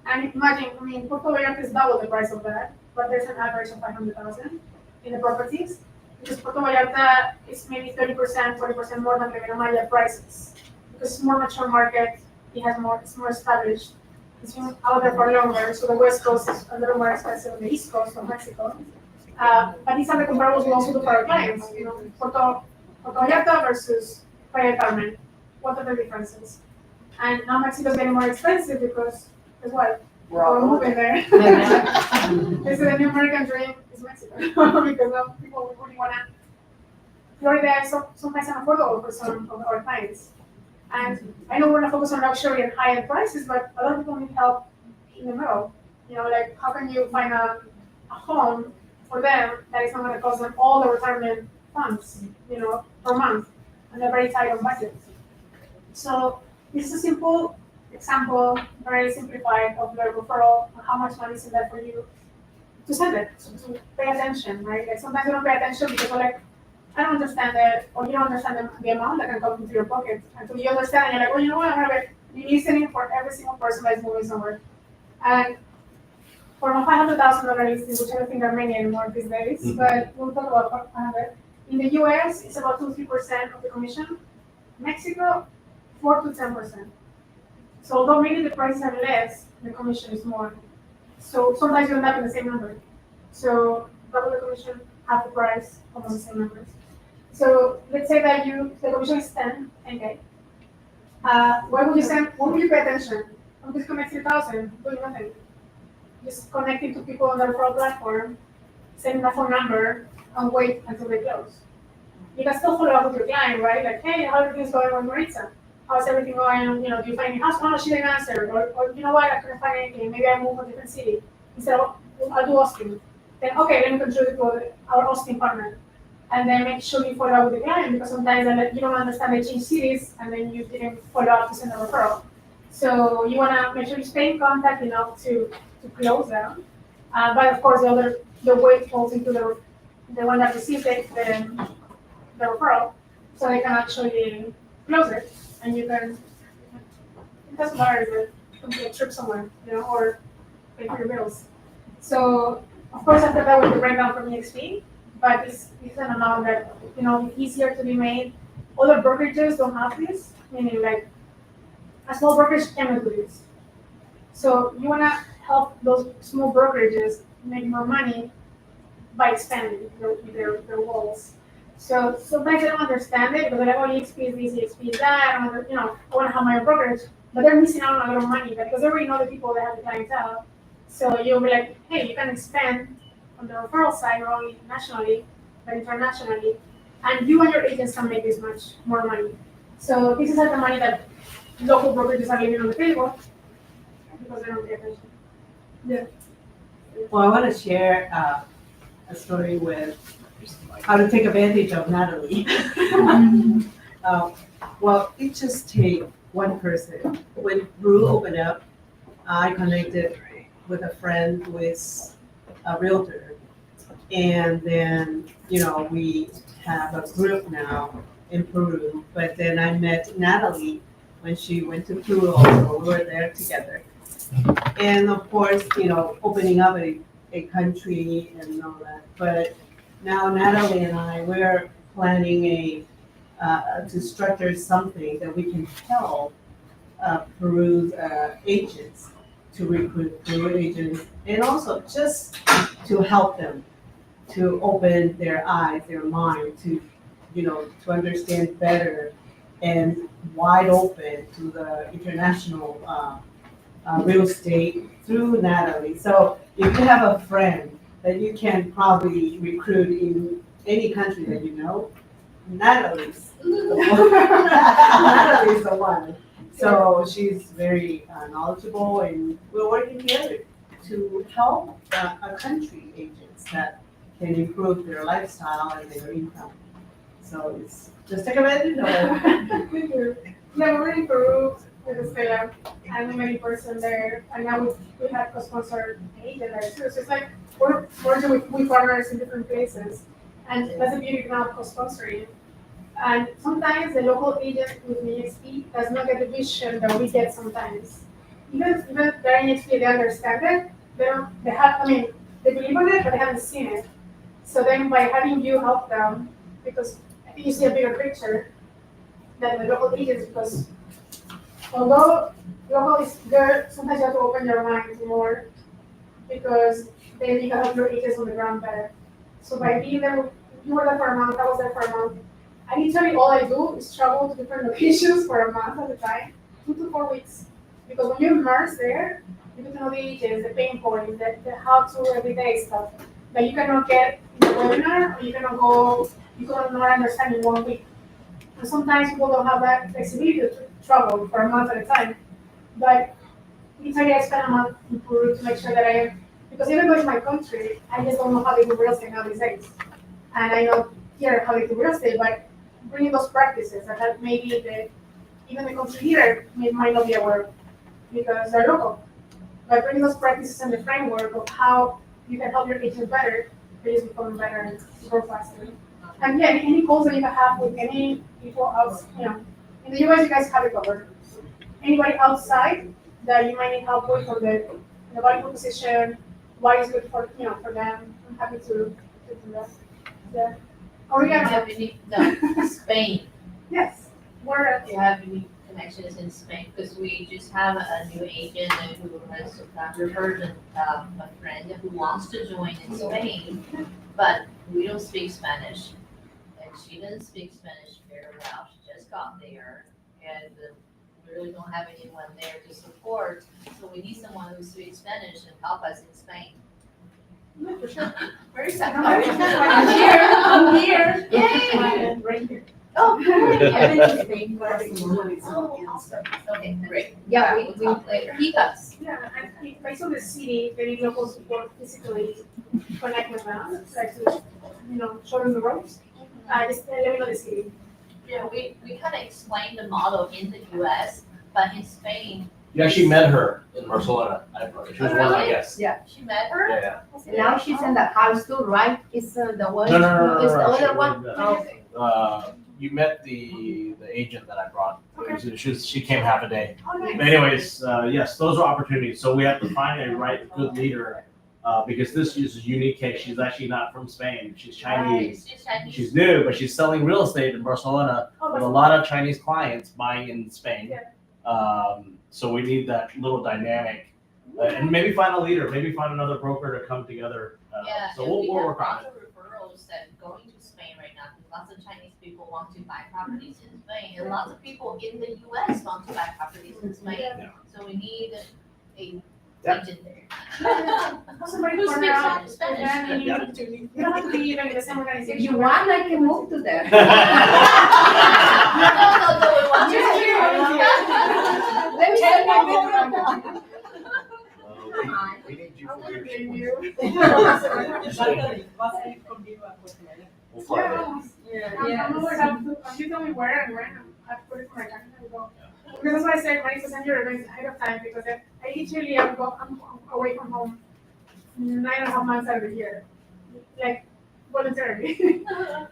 And imagine, Puerto Vallarta is double the price of that, but there's an average of 500,000 in the properties. Because Puerto Vallarta is maybe 30%, 40% more than Riviera Maya prices. Because it's more mature market, it's more established. It's been out there for longer, so the West Coast is a little more expensive than the East Coast of Mexico. But these are the comparables we also do for our clients. Puerto Vallarta versus Playa del Carmen. What are the differences? And now Mexico is getting more expensive because, guess what? We're all We're over moving there. there. They say the new American dream is Mexico because now people really wanna. Florida is sometimes unaffordable for some of our clients. And I know we're not focused on luxury and high-end prices, but a lot of people need help in the middle. You know, like how can you find a home for them that is not gonna cost them all the retirement funds, you know, per month, and they're very tight on budget. So this is a simple example, very simplified of the referral, and how much money is in there for you to send it, to pay attention, right? Like sometimes you don't pay attention because you're like, I don't understand it, or you don't understand the amount that can come into your pocket until you understand, and you're like, well, you know what, I'm gonna be listening for every single person that's moving somewhere. And for my $500,000 listing, which I don't think there are many anymore these days, but we'll talk about 500. In the US, it's about 2-3% of the commission. Mexico, 4 to 10%. So although maybe the prices are less, the commission is more. So sometimes you end up in the same number. So double the commission, half the price, almost the same numbers. So let's say that the commission is 10K. What would you pay attention? I'm just connect 3,000, doing nothing. Just connecting to people on the referral platform, sending a phone number, and wait until they close. You can still follow up with your client, right? Like, hey, how everything's going on Maritza? How's everything going? You know, do you find any house? Oh, no, she didn't answer. Or you know what, I couldn't find anything. Maybe I moved to a different city. Instead of, I'll do Austin. Then, okay, let me contribute to our Austin partner. And then make sure you follow up with the client, because sometimes you don't understand they change cities, and then you didn't follow up to send a referral. So you want to make sure you stay in contact enough to close them. But of course, the weight falls into the one that receives the referral, so they can actually close it, and you can, it doesn't matter if it could be a trip somewhere, you know, or pay for your bills. So, of course, after that, we can break down from EXP, but it's an amount that, you know, it's easier to be made. Other brokerages don't have this, meaning like, a small brokerage cannot do this. So you want to help those small brokerages make more money by expanding their walls. So sometimes they don't understand it, but they're like, oh, EXP is this, EXP is that, I want to have my own brokerage, but they're missing out on a lot of money because they already know the people that have the clientele. So you'll be like, hey, you can expand on the referral side, not only nationally, but internationally, and you and your agents can make this much more money. So this is like the money that local brokerages are leaving on the table because they don't pay attention. Yeah. Well, I want to share a story with how to take advantage of Natalie. Well, it just takes one person. When Brew opened up, I connected with a friend who is a realtor. And then, we have a group now in Peru. But then I met Natalie when she went to Peru also. We were there together. And of course, opening up a country and all that. But now Natalie and I, we're planning to structure something that we can help Peru's agents to recruit Peru agents, and also just to help them to open their eyes, their mind, to understand better and wide open to the international real estate through Natalie. So if you have a friend that you can probably recruit in any country that you know, Natalie's the one. Natalie's the one. So she's very knowledgeable, and we're working together to help a country agents that can improve their lifestyle and their income. So it's just take advantage of it. Yeah, we're in Peru with Estela. I'm the main person there, and now we have co-sponsored agent there too. So it's like we're working with partners in different places, and that's the beauty now of co-sponsoring. And sometimes the local agent with EXP does not get the vision that we get sometimes. Even they're in EXP, they understand it. They believe in it, but they haven't seen it. So then by having you help them, because I think you see a bigger picture than the local agents, because although local is good, sometimes you have to open your mind more, because then you can help your agents on the ground better. So by being there, you were there for a month, I was there for a month. I literally all I do is travel to different locations for a month at a time, 2 to 4 weeks. Because when you immerse there, you get to know the agents, the pain points, the how-to everyday stuff that you cannot get in the webinar, or you cannot not understand in 1 week. And sometimes people don't have that flexibility trouble for a month at a time. But it's like I spend a month in Peru to make sure that because even though it's my country, I just don't know how they do real estate now these days. And I know here how they do real estate, but bringing those practices that maybe even the country here might not be aware of because they're local. But bringing those practices in the framework of how you can help your agents better, they just become better and grow faster. And yeah, any calls that you have with any people outside, in the US, you guys have it covered. Anybody outside that you might need help with for the value proposition, why is good for them? I'm happy to do that. Yeah. Or Do you yeah, have any, Spain, yes. Where do you have any connections in Spain? Because we just have a new agent who has referred a friend who wants to join in Spain, but we don't speak Spanish. And she doesn't speak Spanish very well. She just got there and we really don't have anyone there to support. So we need someone who speaks Spanish and help us in Spain. Very sad. I'm here. Yay! Right here. Oh, I've been to Spain for okay, great. Yeah, we keep us. Yeah, and if I saw the city, they need local support physically connect with them, like to, show them the ropes. Just let me know the city. Yeah, we kind of explained the model in the US, but in Spain, You actually met her in Barcelona. She was one of my Really? guests. she met her. Yeah. And now she's in the house too, right? Is the one, No. is the other Actually, one? no. You met the agent that I brought. Okay. She came half a day. Oh, nice. But anyways, yes, those are opportunities. So we have to find a good leader, because this is a unique case. She's actually not from Spain. She's Chinese. She's Chinese. She's new, but she's selling real estate in Barcelona Oh, with a but- lot of Chinese clients buying in Spain. Yeah. So we need that little dynamic, and maybe find a leader, maybe find another broker to come together. Yeah, So and we'll we have work on lots it. of referrals that going to Spain right now, because lots of Chinese people want to buy properties in Spain, and lots of people in the US want to buy properties in Spain. Yeah. So we need a Yeah. agent there. Somebody Who partner speaks out, Spanish? and then you don't have to be even in the same organization. If you want, I can move to there. No, we want Just you. Let me send my video. We need you I for wanna leadership. be you. We'll fly there. I'm always have to, you tell me where and when, I have to put it for my calendar and go. Because that's why I said, I need to send your events ahead of time, because I literally I'm away from home 9.5 months out of the year, like voluntarily.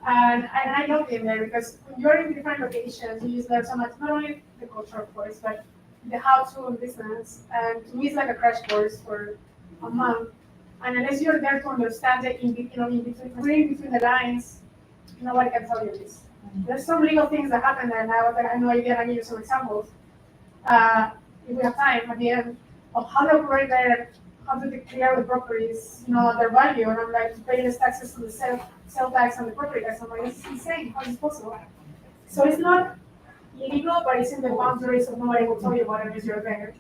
And I love being there because when you're in different locations, you just learn so much, not only the culture, of course, but the how-to in business. And to me, it's like a crash course for a month. And unless you're there to understand it in between, reading between the lines, nobody can tell you this. There's some legal things that happen there now that I know I can give you some examples. If we have time at the end of how they operate there, how to declare the properties, their value, and I'm like paying the taxes to the sale tax and the property tax. I'm like, this is insane. How is it possible? So it's not illegal, but it's in the boundaries of nobody will tell you about it unless you're there.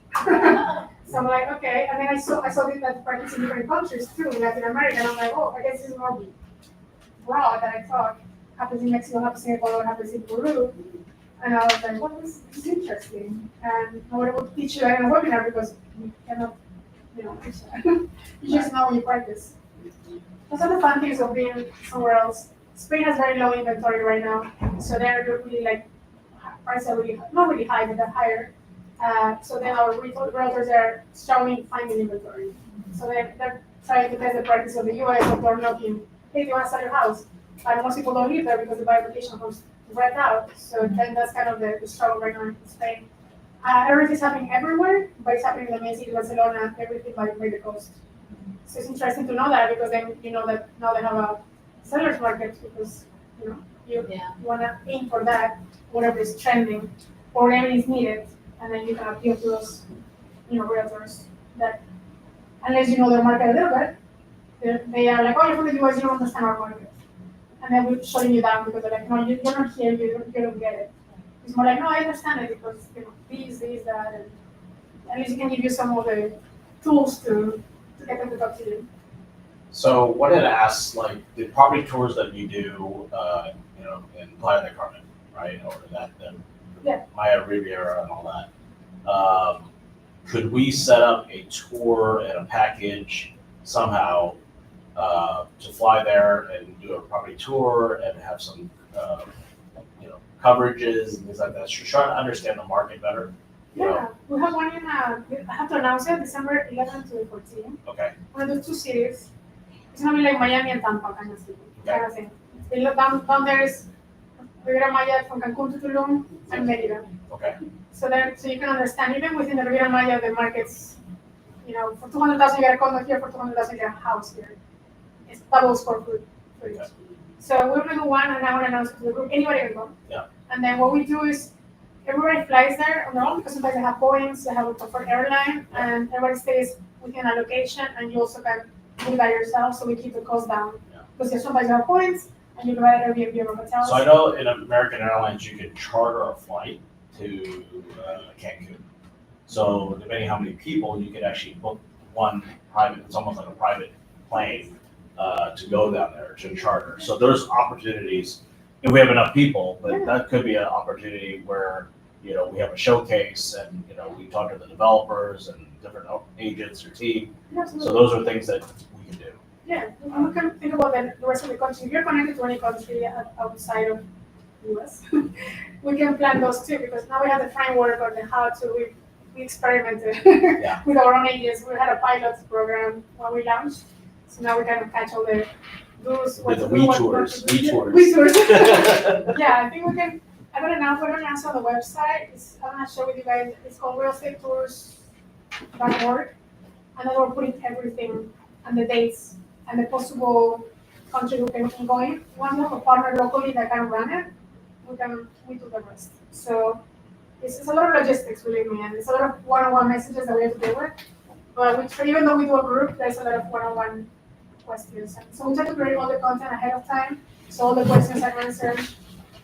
So I'm like, okay. And then I saw that practice in different countries too, in Latin America, and I'm like, oh, I guess this is more broad than I thought. Happens in Mexico, happens in Ecuador, happens in Peru. And I was like, well, this is interesting. And I was able to teach you that in a webinar because you cannot, teach that. You just know when you practice. Those are the fun things of being somewhere else. Spain has very low inventory right now. So they're really prices are really, not really high, but they're higher. So then our realtors are struggling finding inventory. So they're trying to test the practice of the US of door knocking. Hey, do you want to sell your house? And most people don't live there because the buyer application comes right out. So then that's kind of the struggle right now in Spain. Everything's happening everywhere, but it's happening in the main city, Barcelona, everything by the coast. So it's interesting to know that because then you know that now they have a seller's market because you want to aim for that, whatever is trending or whatever is needed, and then you can appeal to those realtors that unless you know their market a little bit, they are like, oh, you're from the US, you don't understand our market. And then we're shutting you down because they're like, no, you're not here, you don't get it. It's more like, no, I understand it because, this, that, and at least it can give you some of the tools to get them to talk to you. So wanted to ask, the property tours that you do, in Playa del Carmen, right, or that Yeah. Maya Riviera and all that. Could we set up a tour and a package somehow to fly there and do a property tour and have some, coverages and things like that? Just trying to understand the market better. You know? Yeah, we have one in, I have to announce it, December 11th to 14th. Okay. One of the two cities. It's gonna be like Miami and Tampa kind of thing. Kind of thing. Down there is Riviera Maya from Cancun to Tulum and Merida. Okay. So you can understand, even within the Riviera Maya, the markets, for 200,000 you get a condo here, for 200,000 you get a house here. It's double square foot for you. So we're gonna do one, and I want to announce it to the group. Anybody can go. Yeah. And then what we do is everybody flies there on their own, because sometimes they have Boeings, they have a preferred airline, and everybody stays within a location, and you also can do that yourself. So we keep the cost down. Yeah. Because sometimes you have points, and you can buy Airbnb or hotels. So I know in American Airlines you can charter a flight to Cancun. So depending how many people, you could actually book one private. It's almost like a private plane to go down there to charter. So there's opportunities if we have enough people, but that could be an opportunity where we have a showcase and we talk to the developers and different agents or team. Absolutely. So those are things that we can do. Yeah, and we can think about the rest of the country. If you're connected to any country outside of US, we can plan those too, because now we have the framework or the how to. We experimented with our own agents. We had a pilot program when we launched, so now we kind of catch all the do's. With the We Tours. Yeah, I think we can. I don't know. We're gonna answer on the website. I'm gonna share with you guys. It's called realstatetours.org, and then we're putting everything and the dates and the possible country we can go in. Once we have a partner locally that can run it, we do the rest. So it's a lot of logistics, believe me, and it's a lot of one-on-one messages that we have to deal with. But even though we do a group, there's a lot of one-on-one questions. And so we try to create all the content ahead of time, so all the questions are answered,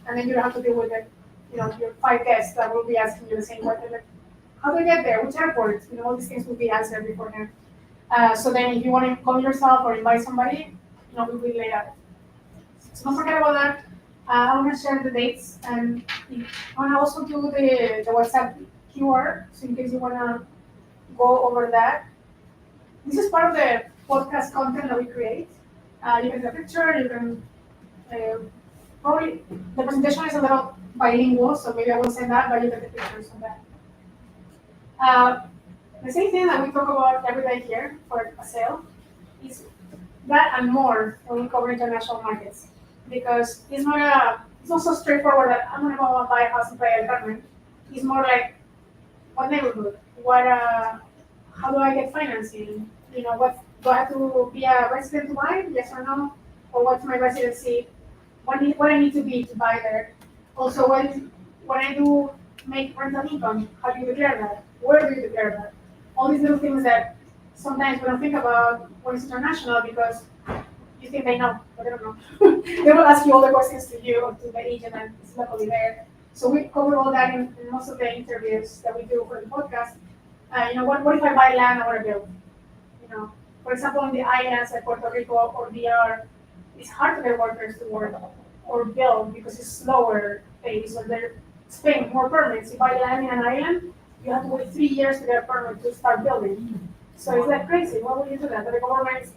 and then you don't have to deal with it. Your 5 guests that will be asking you the same question, like, how do I get there? Which airport? All these things will be answered beforehand. So then if you want to come yourself or invite somebody, we will lay out. So don't forget about that. I want to share the dates, and I want to also do the WhatsApp QR, so in case you want to go over that. This is part of the podcast content that we create. You can take a picture, you can probably, the presentation is a little bilingual, so maybe I will send that, but you can take pictures of that. The same thing that we talk about every day here for a sale is that and more when we cover international markets. Because it's not so straightforward that I'm gonna go and buy a house and pay an apartment. It's more like, what neighborhood? How do I get financing? What do I have to be a resident to buy? Yes or no? Or what's my residency? What I need to be to buy there? Also, when I do make rental income, how do you declare that? Where do you declare that? All these little things that sometimes we don't think about when it's international, because you think they know, but they don't know. They will ask you all the questions to you or to the agent, and it's locally there. So we cover all that in most of the interviews that we do for the podcast. What if I buy land I want to build? For example, in the islands like Puerto Rico or DR, it's hard to get workers to work or build because it's slower pace, or they're paying more permits. If you buy land in an island, you have to wait 3 years to get a permit to start building. So it's like crazy. Why would you do that? But the government's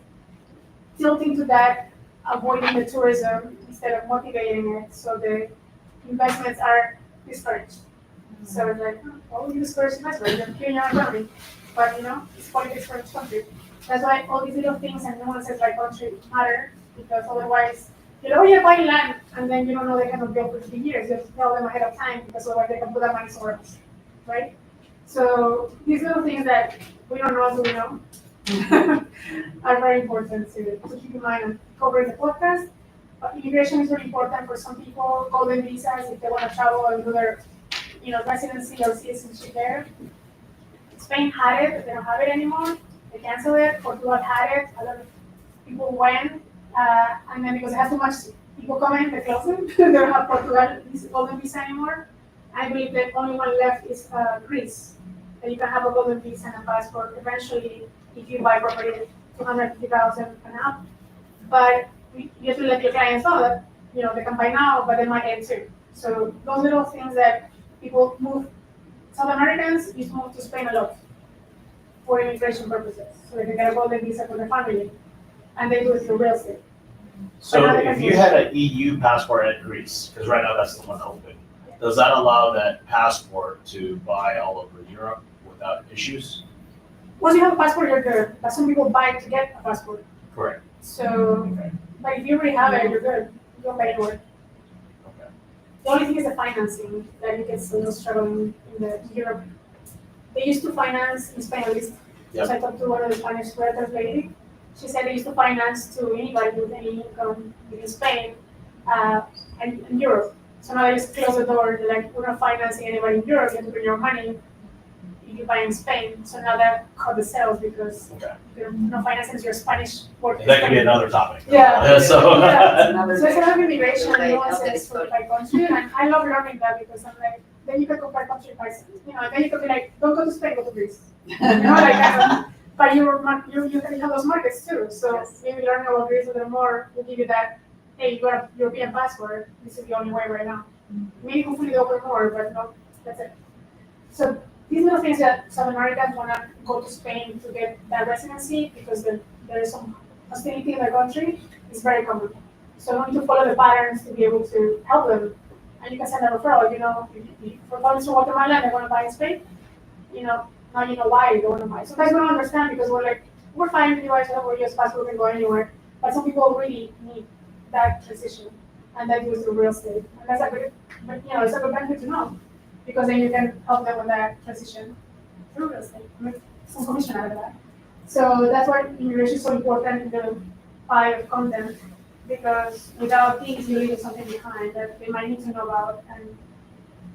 tilting to that, avoiding the tourism instead of motivating it, so the investments are discouraged. So it's like, why would you discourage investment? You're killing your economy. But it's politics for each country. That's why all these little things, and no one says like country matter, because otherwise, you buy land, and then you don't know they cannot build for 3 years. You have to tell them ahead of time, because otherwise they can put that money somewhere else, right? So these little things that we don't know, so we know, are very important to keep in mind and cover in the podcast. But immigration is really important for some people. Golden visas, if they want to travel and do their, residency or citizenship there. Spain had it, but they don't have it anymore. They canceled it. Portugal had it. A lot of people went, and then because it has too much people coming, they closed it. They don't have Portugal golden visa anymore. I believe the only one left is Greece. That you can have a golden visa and a passport eventually if you buy property 250,000 and up. But you have to let your clients know that they can buy now, but they might end too. So those little things that people move, South Americans used to move to Spain a lot for immigration purposes, so they can get a golden visa for their family, and they do it through real estate. So if you had an EU passport at Greece, because right now that's the one open, does that allow that passport to buy all over Europe without issues? Once you have a passport, you're good, but some people buy it to get a passport. Correct. So, but if you already have it, you're good. You don't pay for it. Okay. The only thing is the financing that you get still struggling in the Europe. They used to finance in Spain at least. Yep. So I talked to one of the Spanish creditors lady. She said they used to finance to anybody with any income in Spain and in Europe. So now they just close the door. They're like, we're not financing anybody in Europe. You have to bring your money if you buy in Spain. So now that cut the sales because Okay. you're not financing your Spanish work. That could be another topic. Yeah. So. Yeah. Another So it's a thing. lot of immigration Right, nuances okay. by country, and I love learning that because I'm like, then you can compare country by, and then you can be like, don't go to Spain, go to Greece. But you can have those markets too, so Yes. maybe learning about Greece a little more will give you that, hey, you got a European passport, this is the only way right now. Maybe hopefully they open more, but no, that's it. So these are the things that South Americans wanna go to Spain to get that residency because there is some hostility in the country, it's very common. So you need to follow the patterns to be able to help them. And you can send a referral, for foreigners from Guatemala and they want to buy in Spain, now you know why they want to buy. Sometimes we don't understand because we're like, we're fine, you guys have a US passport, we can go anywhere. But some people really need that transition and that goes through real estate. And that's a good, it's a good benefit to know because then you can help them with that transition through real estate, with some commission out of that. So that's why immigration is so important in the pie of content. Because without these, you leave something behind that they might need to know about, and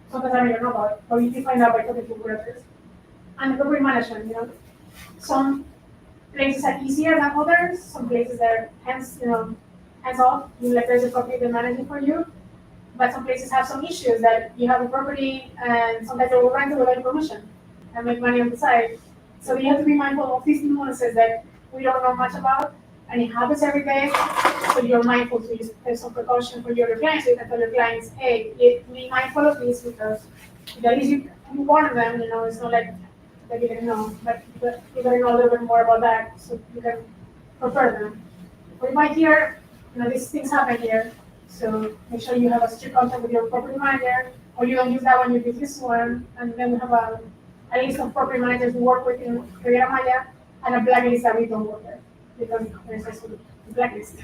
sometimes I don't even know about, or you can find out by talking to others. And the property management, some places are easier than others. Some places are hands off. Like there's a property they're managing for you, but some places have some issues that you have a property, and sometimes they will rent it without permission and make money on the side. So you have to be mindful of these nuances that we don't know much about. And it happens every day, so you're mindful to use some precaution for your clients. So you can tell your clients, hey, be mindful of this because at least you warn them, it's not like they didn't know, but you gotta know a little bit more about that so you can prepare them. But you might hear, these things happen here, so make sure you have a strict contact with your property manager, or you don't use that one, you use this one, and then we have a list of property managers we work with in Riviera Maya, and a blacklist that we don't work with. Because there's also the blacklist.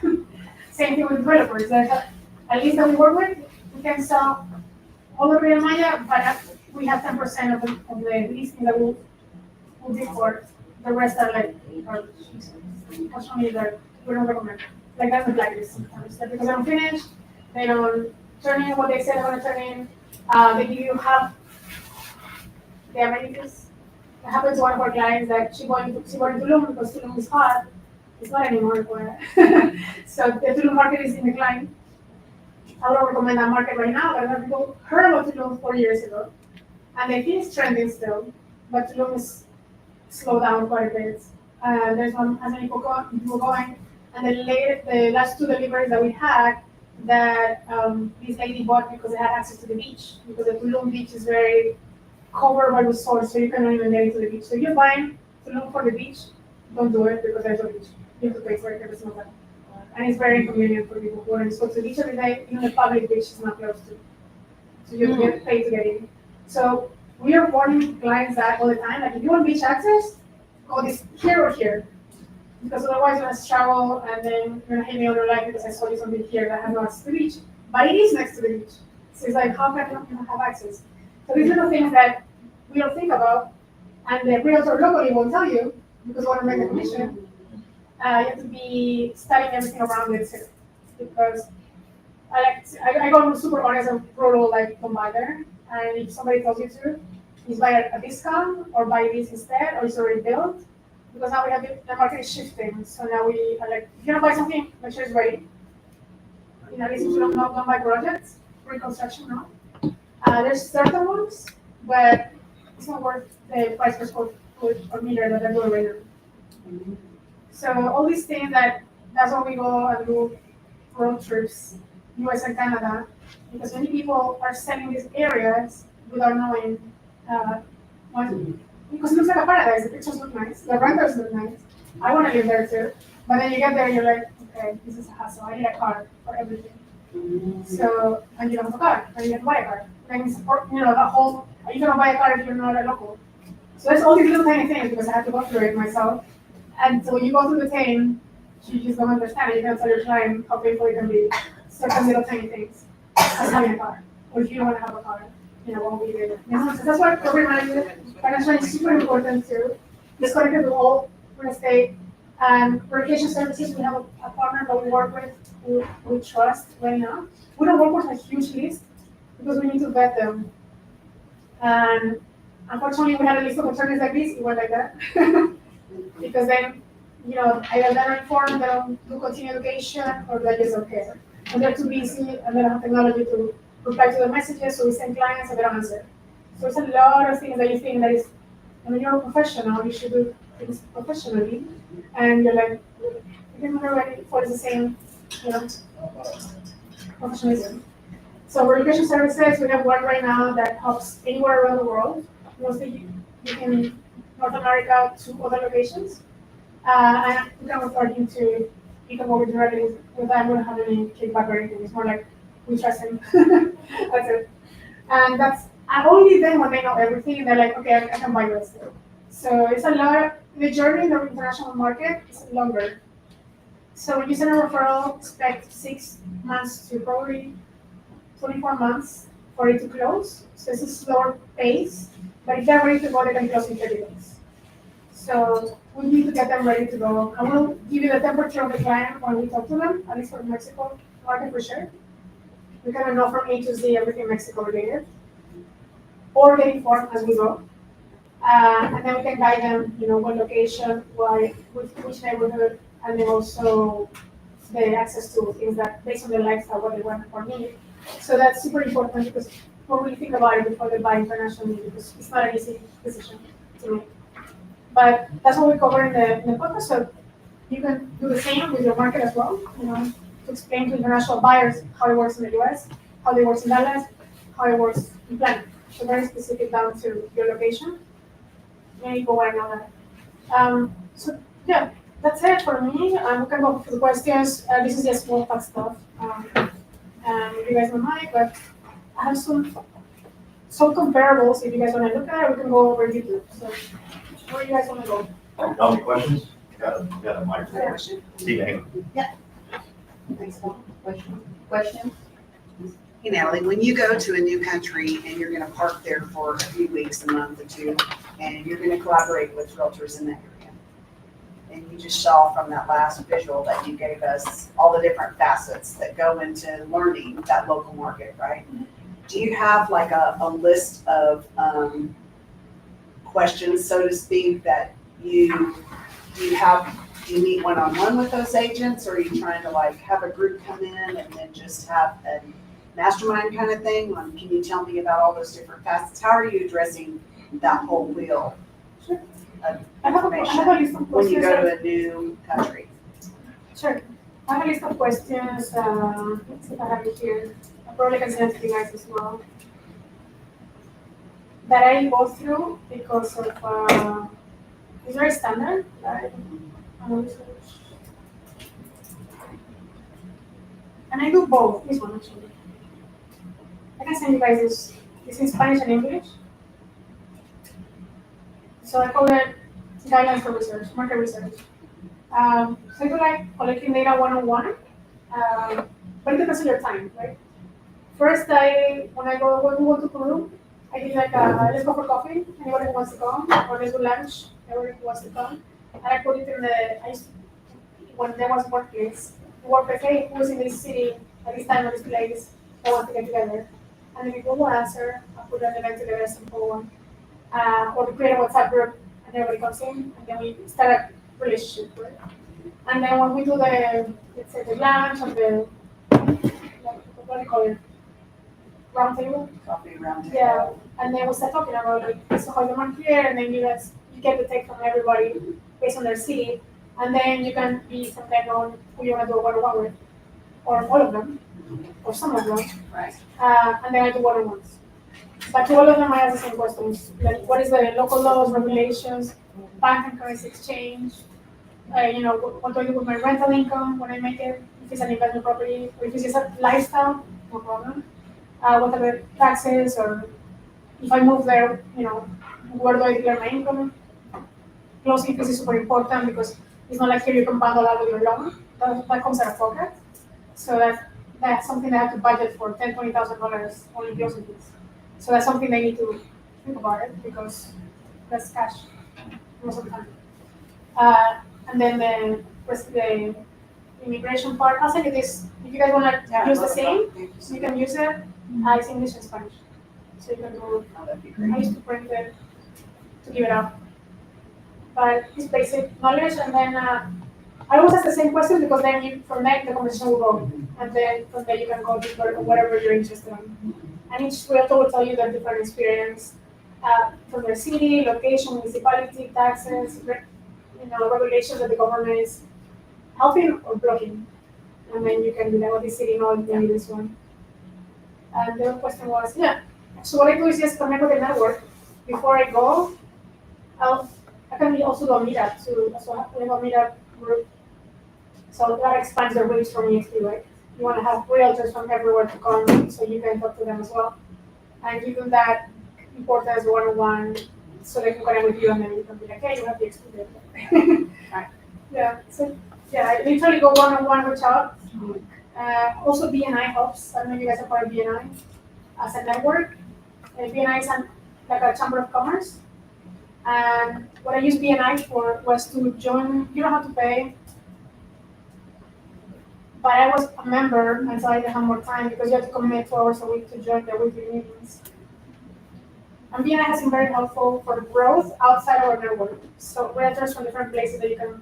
Same thing with developers. There's a list that we work with. We can sell all over in Maya, but we have 10% of the listings that we'll bid for. The rest are like, actually, we don't recommend. Like that's the blacklist sometimes. Because they don't finish, they don't turn in what they said they're going to turn in. They give you half the amenities. It happened to one of our clients that she wanted Tulum because Tulum is hot. It's not anymore. So the Tulum market is in decline. I don't recommend that market right now, but a lot of people heard about Tulum 4 years ago. And they think it's trending still, but Tulum is slowed down quite a bit. There's not as many people going. And the last two deliveries that we had, that this lady bought because they had access to the beach. Because the Tulum beach is very covered by resorts, so you cannot even get into the beach. So if you're buying Tulum for the beach, don't do it because there's no beach. You have to pay for it every single time. And it's very inconvenient for people who are supposed to the beach every day, even the public beach is not close to. So you have to get paid to get in. So we are warning clients that all the time, like if you want beach access, go this here or here. Because otherwise you're gonna struggle and then you're gonna hate me all your life because I saw you something here that has no access to the beach. But it is next to the beach. So it's like, how can you not have access? So these are the things that we don't think about, and the realtor locally won't tell you because they want to make a commission. You have to be studying everything around it too, because I go super honest and brutal, like don't buy there. And if somebody tells you to, is buy a discount or buy this instead, or it's already built. Because now we have the market is shifting, so now we are like, if you're gonna buy something, make sure it's ready. At least if you don't buy projects, pre-construction, no. There's certain ones, but it's not worth the price per square foot or meter that they're doing right now. So all these things that's why we go and do road trips, US and Canada, because many people are selling these areas without knowing, what, because it looks like a paradise, the pictures look nice, the renders look nice, I wanna live there too. But then you get there and you're like, okay, this is a hassle, I need a car for everything. So, and you don't have a car, and you have to buy a car. And it's, you know, the whole, you cannot buy a car if you're not a local. So there's all these little tiny things because I have to go through it myself. And so when you go through the thing, you just don't understand it. You can't tell your client how painful it can be. Certain little tiny things, as having a car. Or if you don't want to have a car, you know, won't be there. You know, so that's why program management, financial is super important too. It's connected to all real estate. Relocation services, we have a partner that we work with, who we trust right now. We don't work with a huge list because we need to vet them. And unfortunately, we had a list of attorneys like this, it went like that. Because then, you know, either they're informed, they don't do continuing education, or they just don't care. And they're too busy, and they don't have technology to reply to the messages, so we send clients and they don't answer. So it's a lot of things that you think that is, I mean, you're a professional, you should do things professionally. And you're like, you can already for the same, you know, professionalism. So relocation services, we have one right now that helps anywhere around the world, mostly in North America to other locations. And we can refer him to, you can work directly with them, we don't have any kickback or anything, it's more like, we trust him, that's it. And that's, and only then when they know everything, they're like, okay, I can buy your stuff. So it's a lot, the journey in the international market is longer. So when you send a referral, expect 6 months to probably 24 months for it to close. So it's a slower pace, but if they're ready to go, they can close in 30 days. So we need to get them ready to go. I will give you the temperature of the client when we talk to them, at least for Mexico market for sure. We kind of know from A to Z everything Mexico related, or get informed as we go. And then we can guide them, you know, what location, why, which neighborhood, and then also the access to things that, based on their lifestyle, what they want or need. So that's super important because when we think about it before they buy internationally, because it's not an easy decision to make. But that's what we cover in the podcast, so you can do the same with your market as well, you know, to explain to international buyers how it works in the US, how it works in Dallas, how it works in planning. So very specific down to your location. Maybe go right now that. So yeah, that's it for me. We can go through the questions. This is just small fun stuff. You guys don't mind, but I have some comparables. If you guys want to look at it, we can go over YouTube. So where do you guys want to go? Got any questions? Got a microphone. Steve, hang on. Thanks, Question? Hey Natalie, when you go to a new country and you're gonna park there for a few weeks, a month or two, and you're gonna collaborate with realtors in that area, and you just saw from that last visual that you gave us all the different facets that go into learning that local market, right? Do you have like a list of questions, so to speak, that you meet one-on-one with those agents, or are you trying to like have a group come in and then just have a mastermind kind of thing? Can you tell me about all those different facets? How are you addressing that whole wheel Sure. of I have a information list of when you questions. go to a new country? Sure. I have a list of questions. Let's see if I have it here. I probably can send it to you guys as well. That I go through because of it's very standard. And I do both. This one actually. I can send you guys this. It's in Spanish and English. So I call it guidelines for research, market research. So I do like collecting data one-on-one, but it depends on your time, right? First, when we go to Peru, I do like let's go for coffee, anybody who wants to come, or let's do lunch, everybody who wants to come. And I put it in when there was workplace, workplace, hey, who's in this city at this time or this place, they want to get together. And then people will answer, I put an event together, a simple one. Or we create a WhatsApp group, and everybody comes in, and then we start a relationship, right? And then when we do let's say the lunch or what do you call it? Round table? Coffee around table. Yeah, and then we start talking about like, so how the market here, and then you get the take from everybody based on their city, and then you can be from then on who you want to do a one-on-one with, or all of them, or some of them. Right. And then I do one-on-ones. But to all of them, I ask the same questions, like what is the local laws, regulations, bank and currency exchange? What do I do with my rental income when I make it? If it's an investment property, or if it's just a lifestyle, no problem. What are the taxes, or if I move there, where do I declare my income? Closing fees is super important because it's not like here you can bundle out with your loan. That comes out of pocket. So that's something they have to budget for $10,000-$20,000 only closing fees. So that's something they need to think about it because that's cash most of the time. And then the immigration part, I'll send you this. If you guys want to use the same, you can use it. It's English and Spanish. So you can do, I used to print it to give it out. But it's basic knowledge, and then I always ask the same questions because then from there the conversation will go. And then from there you can go deeper on whatever you're interested in. And each realtor will tell you their different experience from their city, location, municipality, taxes, regulations that the government is helping or blocking. And then you can do that with the city, no, you need this one. And the other question was, so what I do is just connect with the network. Before I go, I can also do a meetup too. So we have a meetup group. So that expands the reach from EXP, right? You want to have realtors from everywhere to come so you can talk to them as well. And give them that importance one-on-one so they can connect with you and then you can be like, hey, you have the experience. I literally go one-on-one, reach out. Also BNI helps. I don't know if you guys are part of BNI as a network. BNI is like a chamber of commerce. And what I used BNI for was to join, you don't have to pay, but I was a member and so I didn't have more time because you have to commit 2 hours a week to join the weekly meetings. And BNI has been very helpful for growth outside our network. So realtors from different places that you can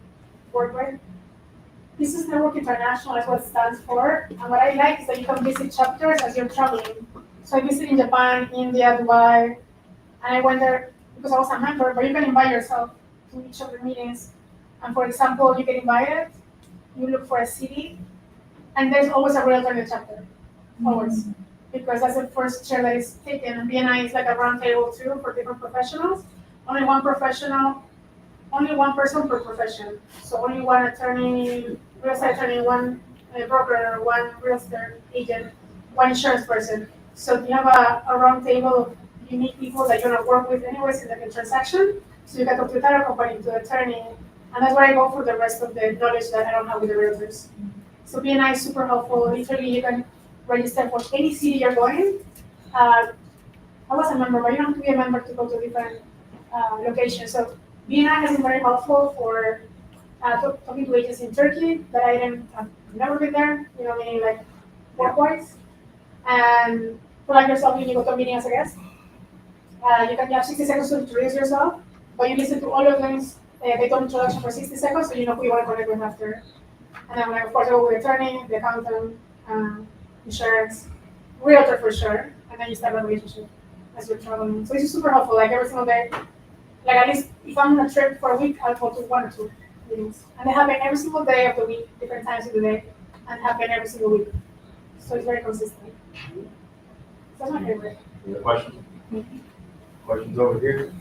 work with. Business Network International is what it stands for. And what I like is that you can visit chapters as you're traveling. So I visited in Japan, India, Dubai, and I went there because I was a member, but you can invite yourself to each of the meetings. And for example, you get invited, you look for a city, and there's always a realtor in the chapter, always. Because that's the first chair that is taken. And BNI is like a round table too for different professionals. Only one professional, only one person per profession. So only one attorney, real estate attorney, one broker, one real estate agent, one insurance person. So you have a round table of unique people that you want to work with anyways in the transaction. So you can talk to the title company, to the attorney, and that's where I go for the rest of the knowledge that I don't have with the realtors. So BNI is super helpful. Literally, you can register for any city you're going. I was a member, but you don't have to be a member to go to different locations. So BNI has been very helpful for talking to agents in Turkey that I've never been there, meaning like work-wise. And for like yourself, when you go to a meeting as a guest, you have 60 seconds to introduce yourself, but you listen to all of them. They do introduction for 60 seconds, so you know who you want to connect with after. And then, of course, I go with the attorney, the accountant, insurance, realtor for sure, and then you start a relationship as you're traveling. So it's super helpful, like every single day. Like at least if I'm on a trip for a week, I'll go to 1 or 2 meetings. And they happen every single day of the week, different times of the day, and happen every single week. So it's very consistent. So that's my favorite. Any other questions? Questions over here?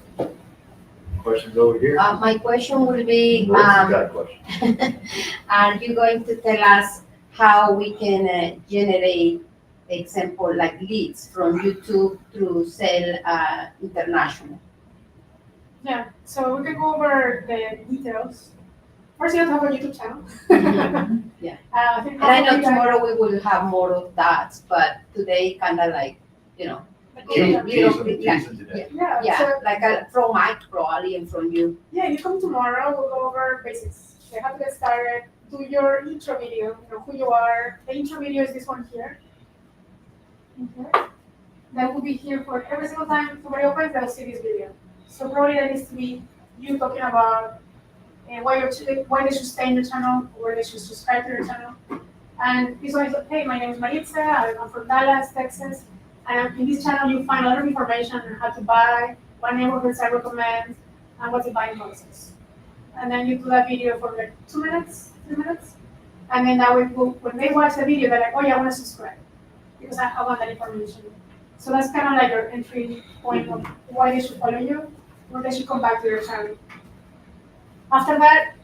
Questions over here? My question would be, Melissa's got a question. are you going to tell us how we can generate, example, like leads from YouTube through Sell International? Yeah, so we can go over the details. First, you have to have a YouTube channel. Yeah. I think And I know probably that- tomorrow we will have more of that, but today kind of like, Tease little them bit, today. Yeah, so like from Mike probably and from you. yeah, you come tomorrow, we'll go over basics. Okay, how to get started, do your intro video, who you are. The intro video is this one here. Okay. That will be here for every single time somebody opens, they'll see this video. So probably that needs to be you talking about why they should stay in your channel, or they should subscribe to your channel. And this one is, hey, my name is Maritza, I'm from Dallas, Texas. And in this channel, you find a lot of information on how to buy, what neighborhoods I recommend, and what's the buying process. And then you do that video for like 2 minutes, 3 minutes. And then that way, when they watch the video, they're like, oh yeah, I want to subscribe because I want that information. So that's kind of like your entry point of why they should follow you, or they should come back to your channel. After that,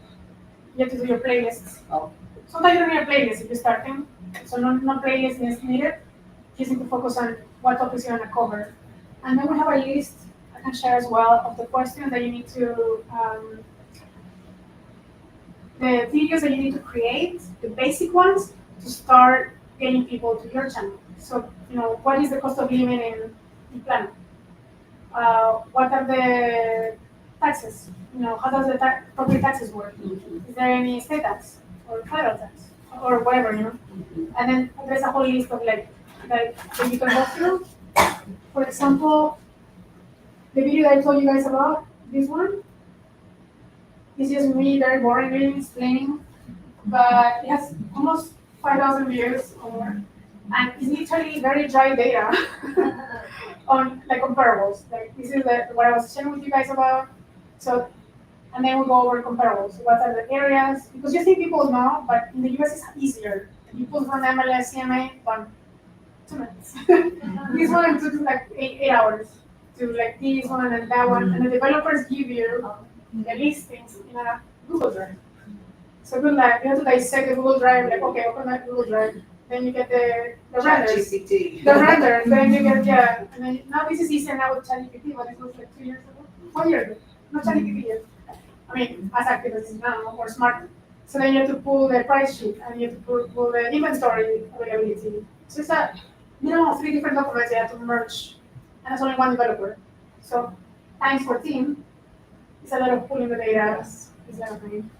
you have to do your playlists. Oh. Sometimes you don't need a playlist if you're starting, so no playlist is needed. You just need to focus on what topics you're gonna cover. And then we have a list I can share as well of the questions that you need to, the videos that you need to create, the basic ones, to start getting people to your channel. So, what is the cost of living in Plano? What are the taxes? How does the property taxes work? Is there any state tax or federal tax or whatever, And then there's a whole list of that you can go through. For example, the video that I told you guys about, this one, is just me very boringly explaining, but it has almost 5,000 views or more. And it's literally very dry data on comparables. This is what I was sharing with you guys about. So, and then we go over comparables. What are the areas? Because you think people know, but in the US it's easier. You pull from MLS, CMA, done. 2 minutes. This one took 8 hours to this one and that one. And the developers give you the listings in a Google Drive. So good luck. You have to dissect the Google Drive, okay, open that Google Drive. Then you get the renders. ChatGPT. The renders, then you get, and then now this is easier now with ChatGPT, but it was 2 years ago, 1 year ago, not ChatGPT yet. I mean, as active as it is now, or smart. So then you have to pull the price sheet, and you have to pull the inventory availability. So it's a minimum of 3 different documents you have to merge, and it's only one developer. So times 14 is a lot of pulling the data, is a lot of thing.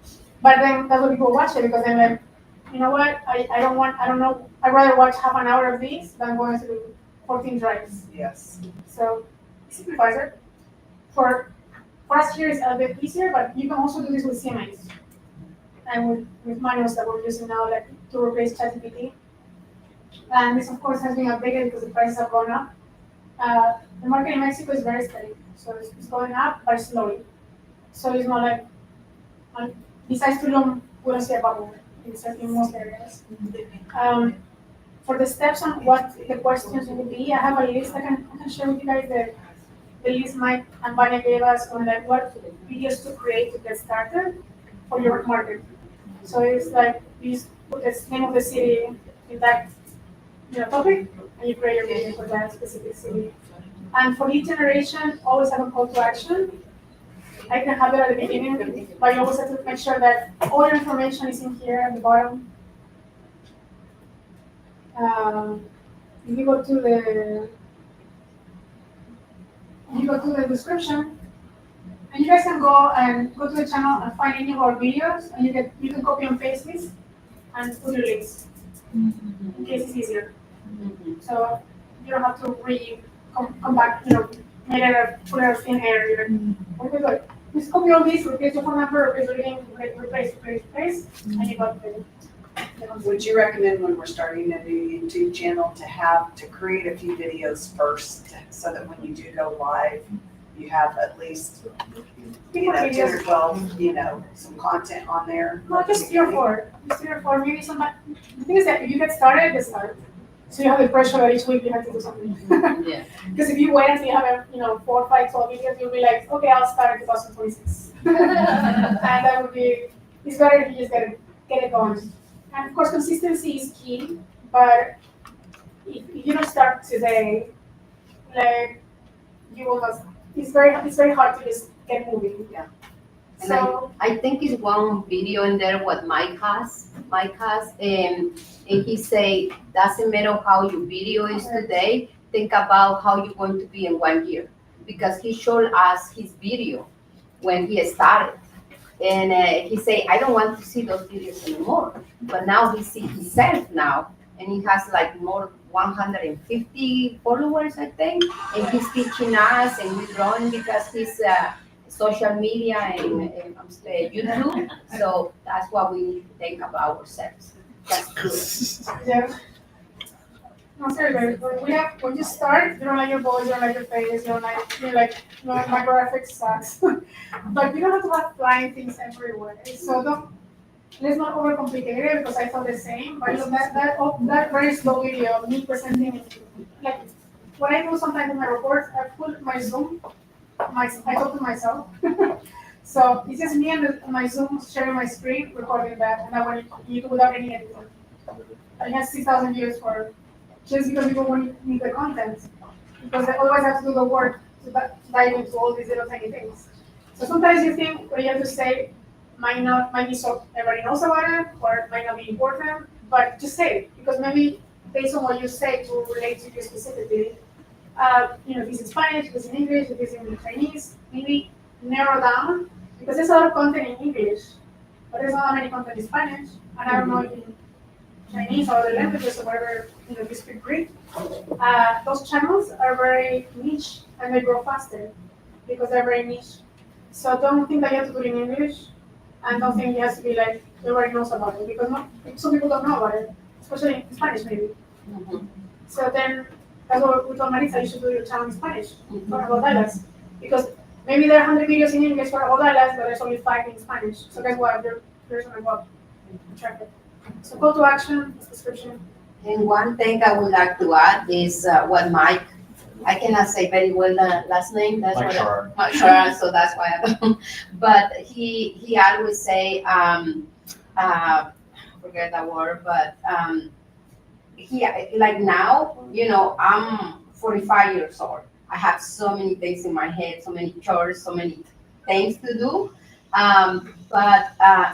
But then that's why people watch it, because they're you know what, I don't know, I'd rather watch half an hour of these than going through 14 drives. Yes. So it simplifies it. For us here, it's a bit easier, but you can also do this with CMAs and with manuals that we're using now, to replace ChatGPT. And this, of course, has been updated because the prices have gone up. The market in Mexico is very steady, so it's going up, but slowly. So it's not besides Tulum, we don't see a bubble in most areas. For the steps on what the questions will be, I have a list. I can share with you guys the list Mike and Vanya gave us on what videos to create to get started for your market. So it's you just put the name of the city in that topic, and you create your video for that specific city. And for lead generation, always have a call to action. I can have it at the beginning, but you always have to make sure that all your information is in here at the bottom. If you go to the description, and you guys can go to the channel and find any of our videos, and you can copy and paste this and put your links in case it's easier. So you don't have to come back, put it in thin air. Okay, good. Just copy all these, replace your phone number, replace your link, replace, and you got the. Would you recommend when we're starting a new YouTube channel to create a few videos first, so that when you do go live, you have at least 10 or 12, some content on there? No, just 3 or 4. Just 3 or 4. Maybe somebody. The thing is that if you get started, just start. So you have the pressure that each week you have to do something. Yeah. Because if you wait until you have 4, 5, 12 videos, you'll be like, okay, I'll start in 2026. And that would be. It's better if you just get it going. And of course, consistency is key. But if you don't start today, you will not. It's very hard to just get moving. Yeah. And So I think it's one video in there what Mike has, and he say, doesn't matter how your video is today, think about how you're going to be in 1 year. Because he showed us his video when he started. And he say, I don't want to see those videos anymore. But now he see himself now, and he has more 150 followers, I think. And he's teaching us, and we're growing because he's social media and YouTube. So that's what we need to think about ourselves. That's good. yeah. No, seriously, when you start, you don't like your voice, you don't like your face, you're like, my graphics sucks. But you don't have to have flying things everywhere. So let's not overcomplicate it, because I thought the same. But that very slow video of me presenting like what I do sometimes in my reports, I put my Zoom, I talk to myself. So it's just me and my Zoom sharing my screen, recording that, and I want you do without any editing. It has 6,000 views for, just because people want need the content, because they always have to do the work to dive into all these little tiny things. So sometimes you think what you have to say might be so everybody knows about it, or it might not be important, but just say it, because maybe based on what you say it will relate to you specifically. If it's in Spanish, if it's in English, if it's in Chinese, maybe narrow down, because there's a lot of content in English, but there's not that many content in Spanish, and I don't know if in Chinese or other languages or whatever, if you speak Greek, those channels are very niche and they grow faster because they're very niche. So don't think that you have to do it in English, and don't think it has to be like everybody knows about it, because some people don't know about it, especially in Spanish maybe. So then that's what we told Marisa, you should do your channel in Spanish for about Dallas, because maybe there are 100 videos in English for about Dallas, but there's only 5 in Spanish. So guess what? There's gonna go up in traffic. So call to action, description. And one thing I would like to add is what Mike, I cannot say very well the last name, that's Like what sure. not sure, so that's why I don't. But he always say, forget that word, but he, like now, I'm 45 years old. I have so many things in my head, so many chores, so many things to do.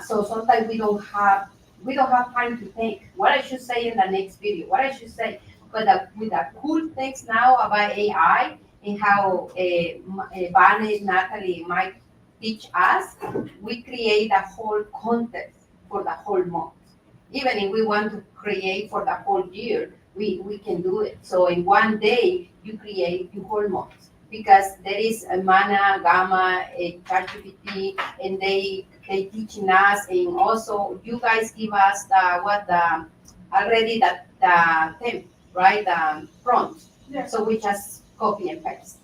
So sometimes we don't have time to think what I should say in the next video, what I should say. But with the cool things now about AI and how Vane, Natalie, Mike teach us, we create a whole content for the whole month. Even if we want to create for the whole year, we can do it. So in one day, you create your whole month. Because there is a Mana, Gamma, a ChatGPT, and they teaching us, and also you guys give us the theme, right? The prompt. Yeah. So we just copy and paste,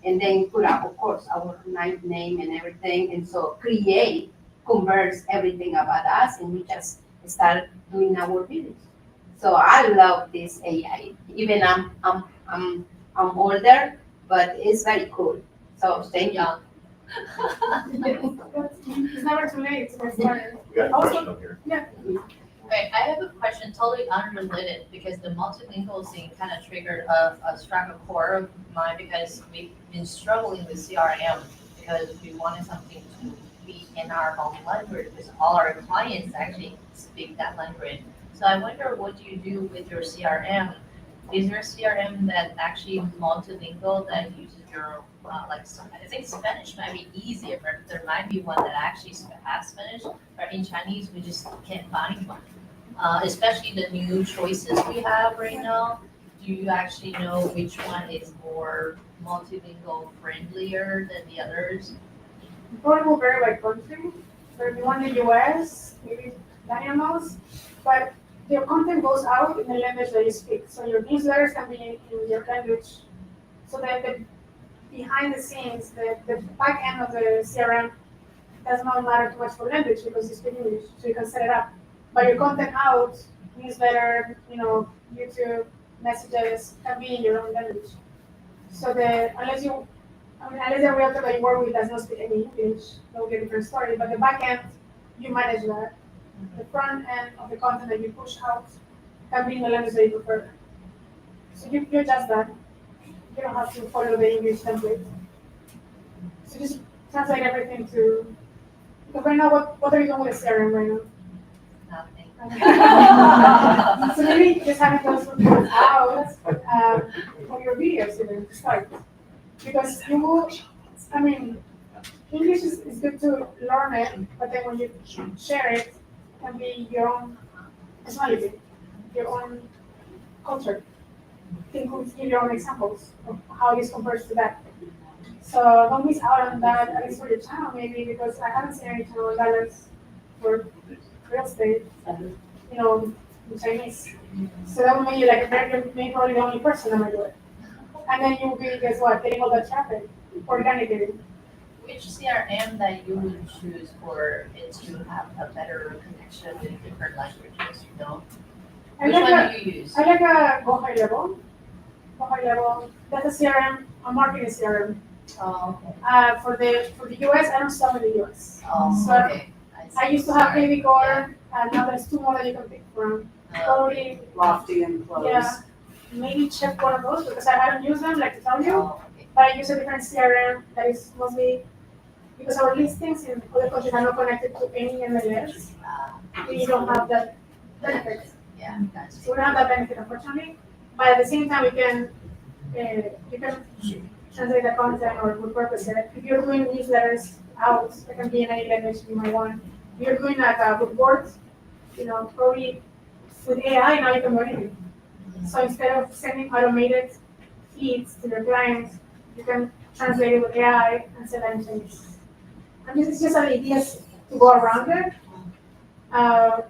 and then put up, of course, our name and everything, and so create converts everything about us, and we just start doing our videos. So I love this AI. Even I'm older, but it's very cool. So thank you. It's never too late to get started. We got a question up here. Okay, I have a question totally unrelated because the multilingual thing kind of triggered a struck a chord of mine because we've been struggling with CRM because we wanted something to be in our home language because all our clients actually speak that language. So I wonder what do you do with your CRM? Is there a CRM that actually multilingual that uses your I think Spanish might be easier, but there might be one that actually has Spanish, but in Chinese we just can't find one. Especially the new choices we have right now. Do you actually know which one is more multilingual friendlier than the others? Probably will vary by country. So if you want the US, maybe Daniel knows, but your content goes out in the language that you speak. So your newsletters can be in your language. So that the behind the scenes, the back end of the CRM does not matter too much for language because you speak English, so you can set it up. But your content out, newsletter, YouTube, messages can be in your own language. So unless the realtor that you work with does not speak any English, that will be a different story. But the back end, you manage that. The front end of the content that you push out can be in the language that you prefer. So you adjust that. You don't have to follow the English template. So just translate everything to, because right now, what are you doing with a CRM right now? Nothing. So maybe just having those reports out for your videos even to start. Because English is good to learn it, but then when you share it, it can be your own personality, your own culture. Give your own examples of how this compares to that. So don't miss out on that, at least for your channel maybe, because I haven't seen any channel balance for real estate, in Chinese. So that will make you like maybe probably the only person that might do it. And then you'll be, guess what, getting all that traffic organically. Which CRM that you would choose for it to have a better connection with different languages, Which one do you use? I like a Go High Level. Go High Level That's a CRM, a marketing CRM. Oh, okay. For the US, I don't sell in the US. Oh, So okay. see. I used to have Sorry. Baby Core, and now there's two more that you can pick from. Probably, Lofty and close. yeah, maybe check one of those because I haven't used them, like to tell you. Oh, okay. But I use a different CRM that is mostly, because our listings in other countries are not connected to any MLS. We don't have that benefit. Yeah, gotcha. So we don't have that benefit unfortunately. But at the same time, you can translate the content or repurpose it. If you're doing newsletters out, it can be in any language you might want. If you're doing like a report, probably with AI now you can do anything. So instead of sending automated feeds to your clients, you can translate it with AI and send them things. And this is just an idea to go around it. But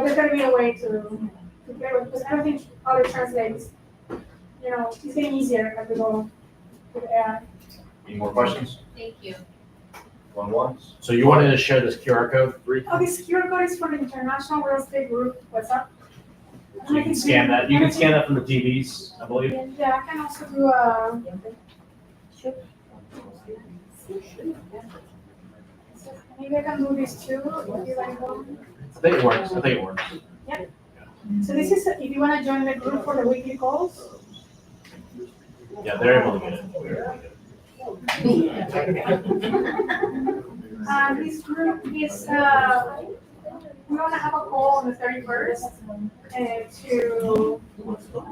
there's gonna be a way to play with, because everything auto translates. It's getting easier as we go with AI. Any more questions? Thank you. Going once? So you wanted to share this QR code? Oh, this QR code is for the International Real Estate Group. What's up? So you can scan that, you can scan that from the TVs, I believe. Yeah, I can also do maybe I can do this too, if you like them. I think it works, I think it works. So this is, if you wanna join the group for the weekly calls. Yeah, they're able to get it. They're able to get it. This group is, we wanna have a call on the 31st to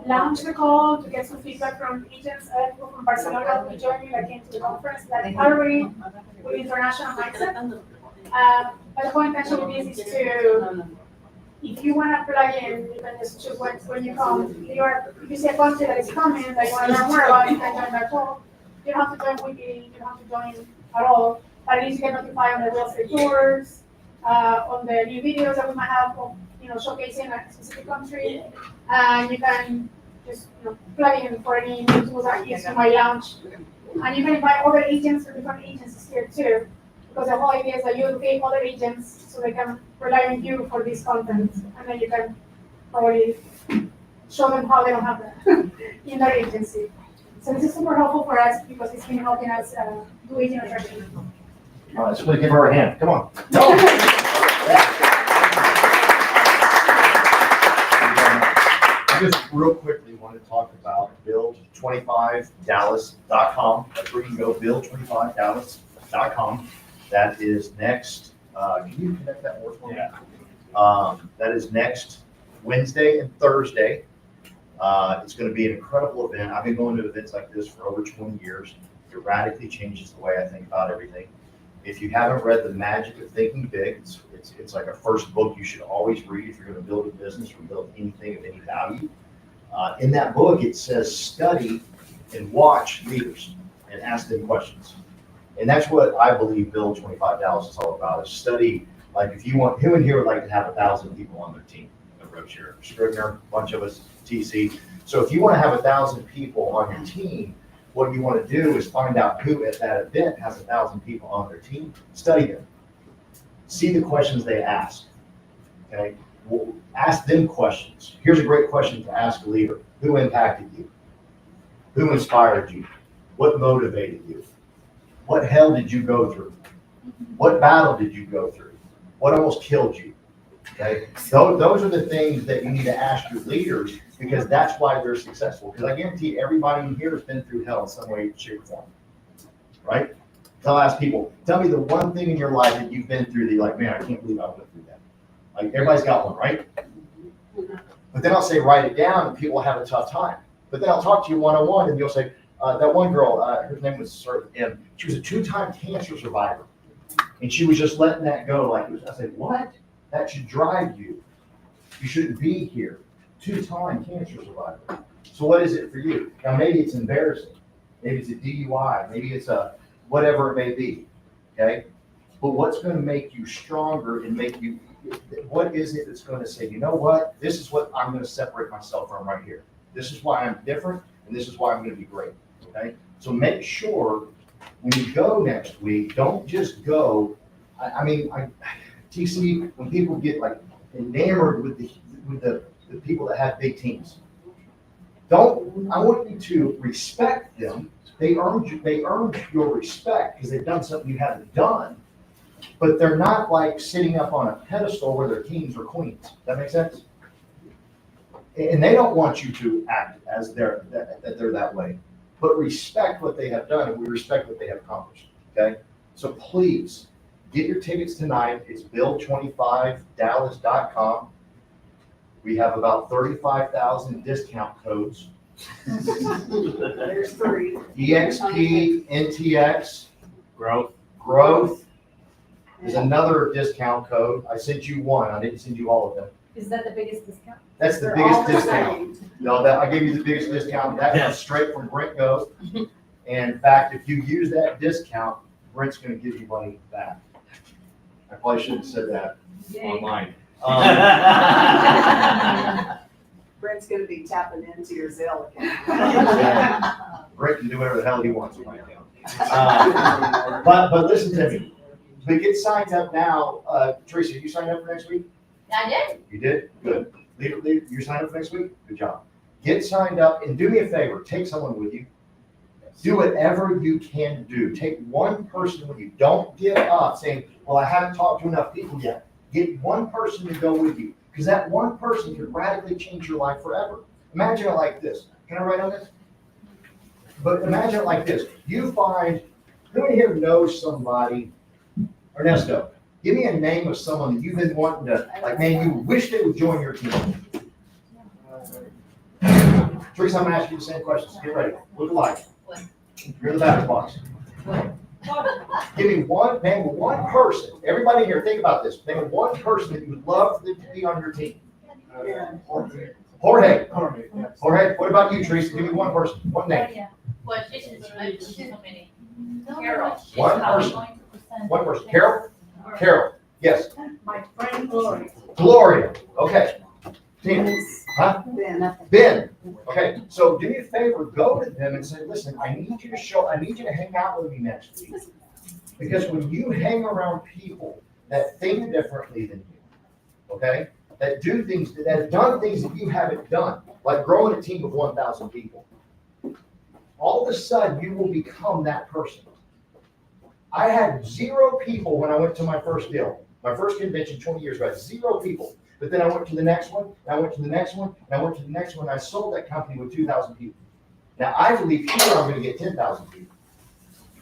launch the call, to get some feedback from agents, people from Barcelona who joined me, that came to the conference, that already with international mindset. But the whole intention with this is to, if you wanna plug in, you can just choose when you come. If you see a country that is coming, that you wanna learn more about, you can join that call. You don't have to join weekly, you don't have to join at all, but at least you get notified on the real estate tours, on the new videos that we might have of, showcasing a specific country. And you can just, plug in for any new tools that you might launch. And you can invite other agents or different agencies here too. Because the whole idea is that you educate other agents so they can rely on you for this content. And then you can probably show them how they don't have that in their agency. So this is super helpful for us because it's been helping us do agent attraction. All right, so we give her a hand. Come on. I just real quickly want to talk about build25dallas.com. That's where you can go, build25dallas.com. That is next, can you connect that more for me? Yeah. That is next Wednesday and Thursday. It's going to be an incredible event. I've been going to events like this for over 20 years. It radically changes the way I think about everything. If you haven't read The Magic of Thinking Big, it's like a first book you should always read if you're going to build a business or build anything of any value. In that book, it says study and watch leaders and ask them questions. And that's what I believe Build 25 Dallas is all about, is study. Like if you want, who in here would like to have 1,000 people on their team? Roche, Scribner, a bunch of us, TC. So if you want to have 1,000 people on your team, what you want to do is find out who at that event has 1,000 people on their team, study them, see the questions they ask, okay? Well, ask them questions. Here's a great question to ask a leader. Who impacted you? Who inspired you? What motivated you? What hell did you go through? What battle did you go through? What almost killed you? Okay, those are the things that you need to ask your leaders, because that's why they're successful. Because I guarantee everybody in here has been through hell in some way, shape, or form, right? So I'll ask people, tell me the one thing in your life that you've been through that you're like, man, I can't believe I went through that. Like everybody's got one, right? But then I'll say, write it down, and people have a tough time. But then I'll talk to you one-on-one, and you'll say, that one girl, her name was sort of M. She was a 2-time cancer survivor, and she was just letting that go. Like it was, I said, what? That should drive you. You shouldn't be here. 2-time cancer survivor. So what is it for you? Now maybe it's embarrassing. Maybe it's a DUI. Maybe it's a whatever it may be. Okay? But what's going to make you stronger and make you, what is it that's going to say, you know what? This is what I'm going to separate myself from right here. This is why I'm different, and this is why I'm going to be great. Okay? So make sure when you go next week, don't just go. TC, when people get like enamored with the people that have big teams, I want you to respect them. They earned your respect because they've done something you haven't done. But they're not like sitting up on a pedestal where they're kings or queens. Does that make sense? And they don't want you to act as that they're that way. But respect what they have done, and we respect what they have accomplished, okay? So please, get your tickets tonight. It's build25dallas.com. We have about 35,000 discount codes. There's 3. EXP, NTX, growth is another discount code. I sent you one. I didn't send you all of them. Is that the biggest discount? That's the They're biggest all the discount. same. No, that, I gave you the biggest discount. That comes straight from Brent Go. And in fact, if you use that discount, Brent's gonna give you money back. I probably shouldn't have said that online. Brent's gonna be tapping into your Zelle account. Brent can do whatever the hell he wants with my account. But listen to me. But get signed up now. Teresa, you signed up for next week? I did. You did? Good. You signed up for next week? Good job. Get signed up and do me a favor. Take someone with you. Do whatever you can do. Take one person with you. Don't give up saying, well, I haven't talked to enough people yet. Get one person to go with you, because that one person could radically change your life forever. Imagine it like this. Can I write on this? But imagine it like this. You find, who in here knows somebody, Ernesto, give me a name of someone that you've been wanting to, like, man, you wish they would join your team. Teresa, I'm gonna ask you the same questions. Get ready. Look alike. You're the batter's box. Give me name one person. Everybody here, think about this. Name one person that you would love to be on your team. Jorge. What about you, Teresa? Give me one person. One name. Well, she's so many. Carol. One person. One person. Carol? Carol. Yes. My friend Gloria. Gloria. Okay. Tina. Huh? Ben. Ben. Okay. So do me a favor. Go to them and say, listen, I need you to hang out with me next week. Because when you hang around people that think differently than you, okay, that do things, that have done things that you haven't done, like growing a team of 1,000 people, all of a sudden you will become that person. I had 0 people when I went to my first deal, my first convention 20 years ago. I had 0 people. But then I went to the next one, and I went to the next one, and I went to the next one, and I sold that company with 2,000 people. Now, I believe here I'm gonna get 10,000 people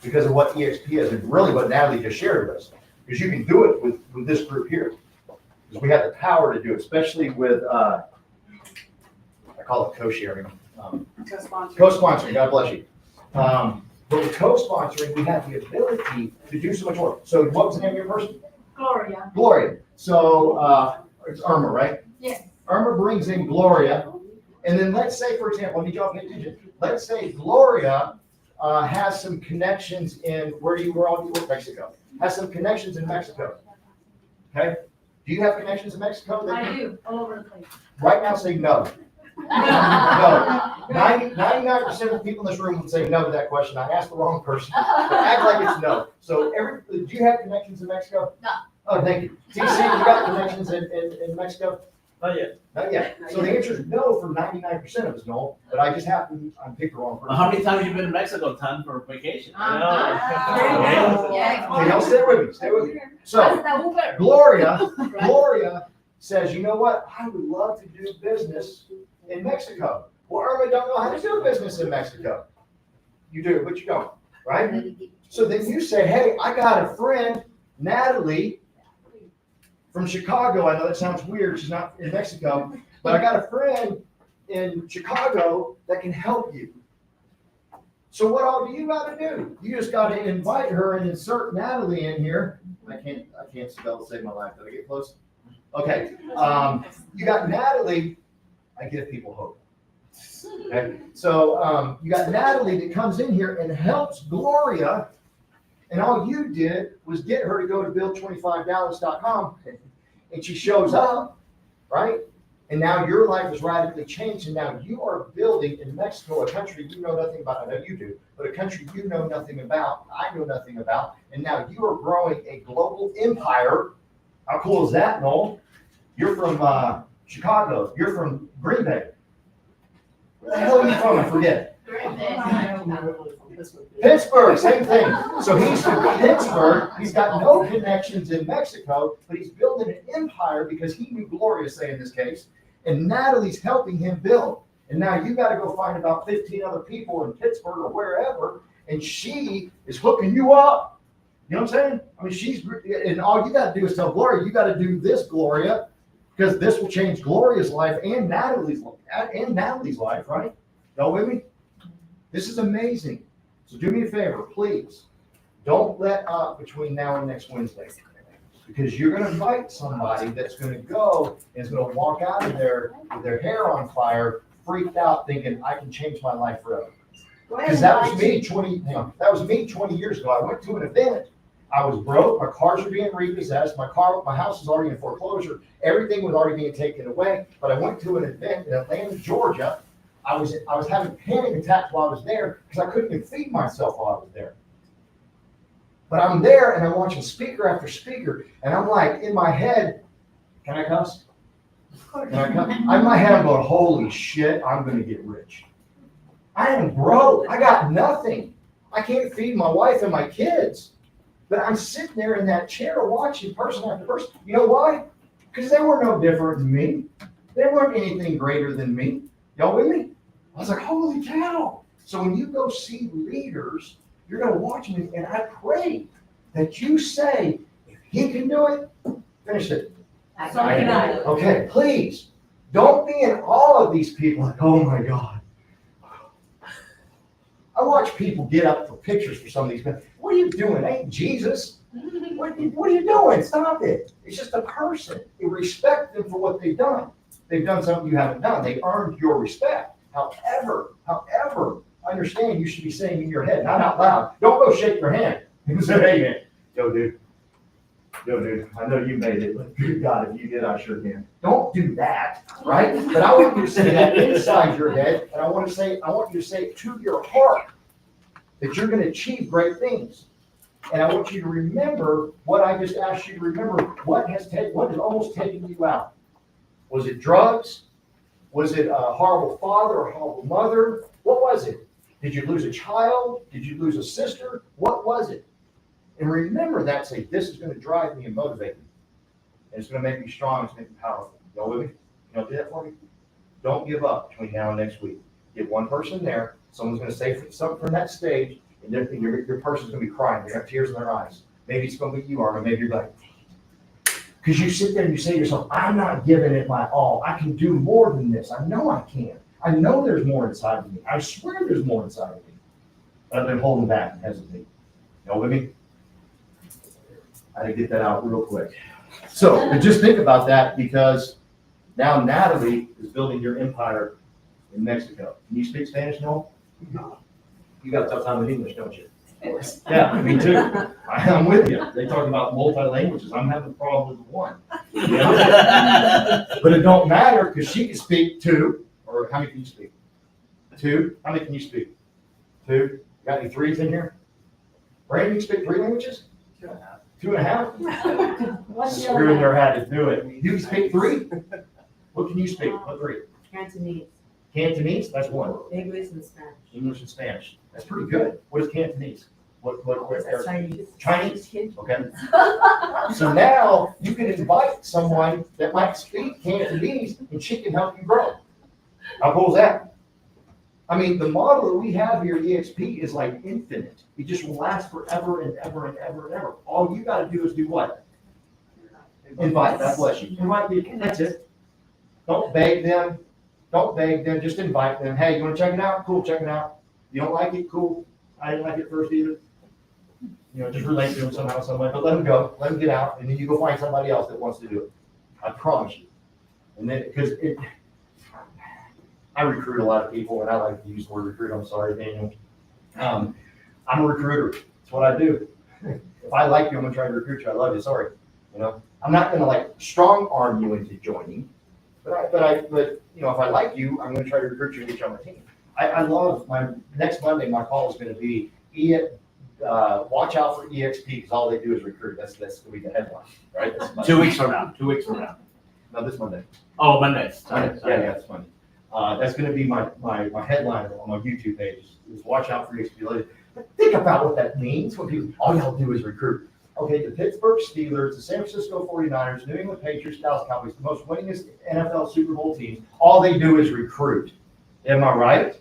because of what EXP is, and really what Natalie just shared with us. Because you can do it with this group here. Because we have the power to do it, especially with, I call it co-sharing. Co-sponsor. Co-sponsoring, God bless you. But with co-sponsoring, we have the ability to do so much more. So what was the name of your person? Gloria. Gloria. So, it's Irma, right? Yes. Irma brings in Gloria, and then let's say, for example, let me y'all pay attention. Let's say Gloria has some connections in, where you work, Mexico. Has some connections in Mexico. Okay? Do you have connections in Mexico? I do, all over the place. Right now, say no. No. 99% of the people in this room would say no to that question. I asked the wrong person. But act like it's no. So, do you have connections in Mexico? No. Oh, thank you. TC, you got connections in Mexico? Not yet. Not yet. So the answer is no for 99% of us, Noel, but I just happen, I picked the wrong person. How many times have you been to Mexico, Ton, for vacation? Yeah. Okay, y'all stay with me, stay with me. So, Hasta Uber. Gloria says, you know what? I would love to do business in Mexico. Well, Irma don't know how to do business in Mexico. You do, but you don't, right? So then you say, hey, I got a friend, Natalie, from Chicago. I know that sounds weird. She's not in Mexico, but I got a friend in Chicago that can help you. So what all do you got to do? You just got to invite her and insert Natalie in here. I can't spell to save my life. Did I get close? Okay. You got Natalie. I give people hope. Okay. So you got Natalie that comes in here and helps Gloria. And all you did was get her to go to build25dallas.com, and she shows up, right? And now your life is radically changed, and now you are building in Mexico a country you know nothing about. I know you do, but a country you know nothing about, I know nothing about, and now you are growing a global empire. How cool is that, Noel? You're from Chicago. You're from Green Bay. Where the hell are you from? I forget. Griffin. Pittsburgh, same thing. So he's from Pittsburgh. He's got no connections in Mexico, but he's building an empire because he knew Gloria, say in this case, and Natalie's helping him build. And now you got to go find about 15 other people in Pittsburgh or wherever, and she is hooking you up. You know what I'm saying? I mean, and all you got to do is tell Gloria, you got to do this, Gloria, because this will change Gloria's life and Natalie's life, right? Y'all with me? This is amazing. So do me a favor, please. Don't let up between now and next Wednesday. Because you're going to invite somebody that's going to go and is going to walk out of there with their hair on fire, freaked out, thinking, I can change my life forever. Because that was me 20 years ago. I went to an event. I was broke. My cars were being repossessed. My house was already in foreclosure. Everything was already being taken away. But I went to an event in Atlanta, Georgia. I was having panic attacks while I was there because I couldn't even feed myself while I was there. But I'm there and I'm watching speaker after speaker, and I'm like, in my head, can I cuss? Can I cuss? In my head, I'm going, holy shit, I'm going to get rich. I am broke. I got nothing. I can't feed my wife and my kids. But I'm sitting there in that chair watching person after person. You know why? Because they were no different than me. They weren't anything greater than me. Y'all with me? I was like, holy cow. So when you go see leaders, you're going to watch them, and I pray that you say, if he can do it, finish it. So can I. Okay, please, don't be in awe of these people like, oh my God. I watch people get up for pictures for some of these men. What are you doing? Ain't Jesus. What are you doing? Stop it. It's just a person. You respect them for what they've done. They've done something you haven't done. They earned your respect. However, understand you should be saying in your head, not out loud. Don't go shake your hand and say, hey man, yo dude, I know you made it, but good God, if you did, I sure can. Don't do that, right? But I want you to say that inside your head, and I want you to say it to your heart, that you're going to achieve great things. And I want you to remember what I just asked you to remember. What has almost taken you out? Was it drugs? Was it a horrible father or horrible mother? What was it? Did you lose a child? Did you lose a sister? What was it? And remember that. Say, this is going to drive me and motivate me. And it's going to make me strong. It's going to make me powerful. Y'all with me? You know, do that for me? Don't give up between now and next week. Get one person there. Someone's going to say something from that stage, and your person's going to be crying. They have tears in their eyes. Maybe it's going to be you, Armin. Maybe you're like, because you sit there and you say to yourself, I'm not giving it my all. I can do more than this. I know I can. I know there's more inside of me. I swear there's more inside of me. But I've been holding back and hesitating. Y'all with me? I had to get that out real quick. So, but just think about that, because now Natalie is building your empire in Mexico. Can you speak Spanish, Noel? You got a tough time with English, don't you? Yeah, me too. I'm with you. They talk about multi-languages. I'm having a problem with one. You know? But it don't matter, because she can speak two. Or how many can you speak? Two? How many can you speak? Two? Got any threes in here? Brandon, you speak 3 languages? 2.5? What's the Screw in other? their hat to do it. You can speak 3? What can you speak? What 3? Cantonese, Cantonese? That's 1. English, and Spanish. English and Spanish. That's pretty good. What is Cantonese? What Chinese. Chinese? Okay. So now you can invite someone that might speak Cantonese, and she can help you grow. How cool is that? I mean, the model that we have here at EXP is like infinite. It just will last forever and ever and ever and ever. All you got to do is do what? Invite. God bless you. Invite people. That's it. Don't beg them. Don't beg them. Just invite them. Hey, you want to check it out? Cool, check it out. You don't like it? Cool. I didn't like it first either. You know, just relate to them somehow, some way. But let them go. Let them get out, and then you go find somebody else that wants to do it. I promise you. And then, because I recruit a lot of people, and I like to use the word recruit. I'm sorry, Daniel. I'm a recruiter. That's what I do. If I like you, I'm gonna try to recruit you. I love you. Sorry, you know. I'm not gonna like strong arm you into joining, but you know, if I like you, I'm gonna try to recruit you and get you on my team. I love my next Monday. My call is gonna be watch out for EXP, because all they do is recruit. That's gonna be the headline, right? That's Monday. 2 weeks from now. 2 weeks from now. No, this Monday. Oh, Monday. Yeah, it's Monday. That's gonna be my headline on my YouTube page, is watch out for EXP. But think about what that means when people, all y'all do is recruit. Okay, the Pittsburgh Steelers, the San Francisco 49ers, New England Patriots, Dallas Cowboys, the most winningest NFL Super Bowl teams, all they do is recruit. Am I right?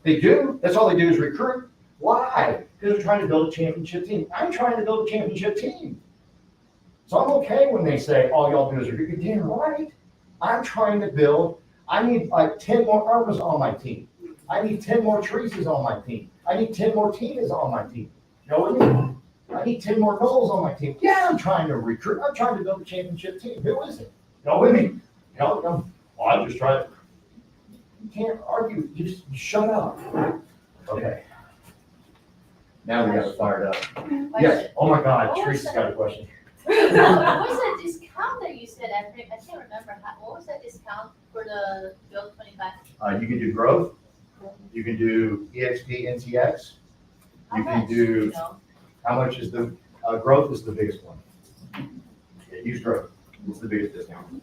They do. That's all they do is recruit. Why? Because they're trying to build a championship team. I'm trying to build a championship team. So I'm okay when they say all y'all do is recruit. You're damn right. I'm trying to build, I need like 10 more Irmas on my team. I need 10 more Teresa's on my team. I need 10 more Tinas on my team. You know what I mean? I need 10 more Knowles on my team. Yeah, I'm trying to recruit. I'm trying to build a championship team. Who is it? You know what I mean? You know, well, I'm just trying to, you can't argue. You just shut up. Okay. Now we got it fired up. Yes. Oh my God, Teresa's got a question. What was that discount that you said? I can't remember. What was that discount for the Build 25? You can do growth. You can do EXP, NTX. How You can much, do, you know? how much is the, growth is the biggest one. Yeah, use growth. It's the biggest discount.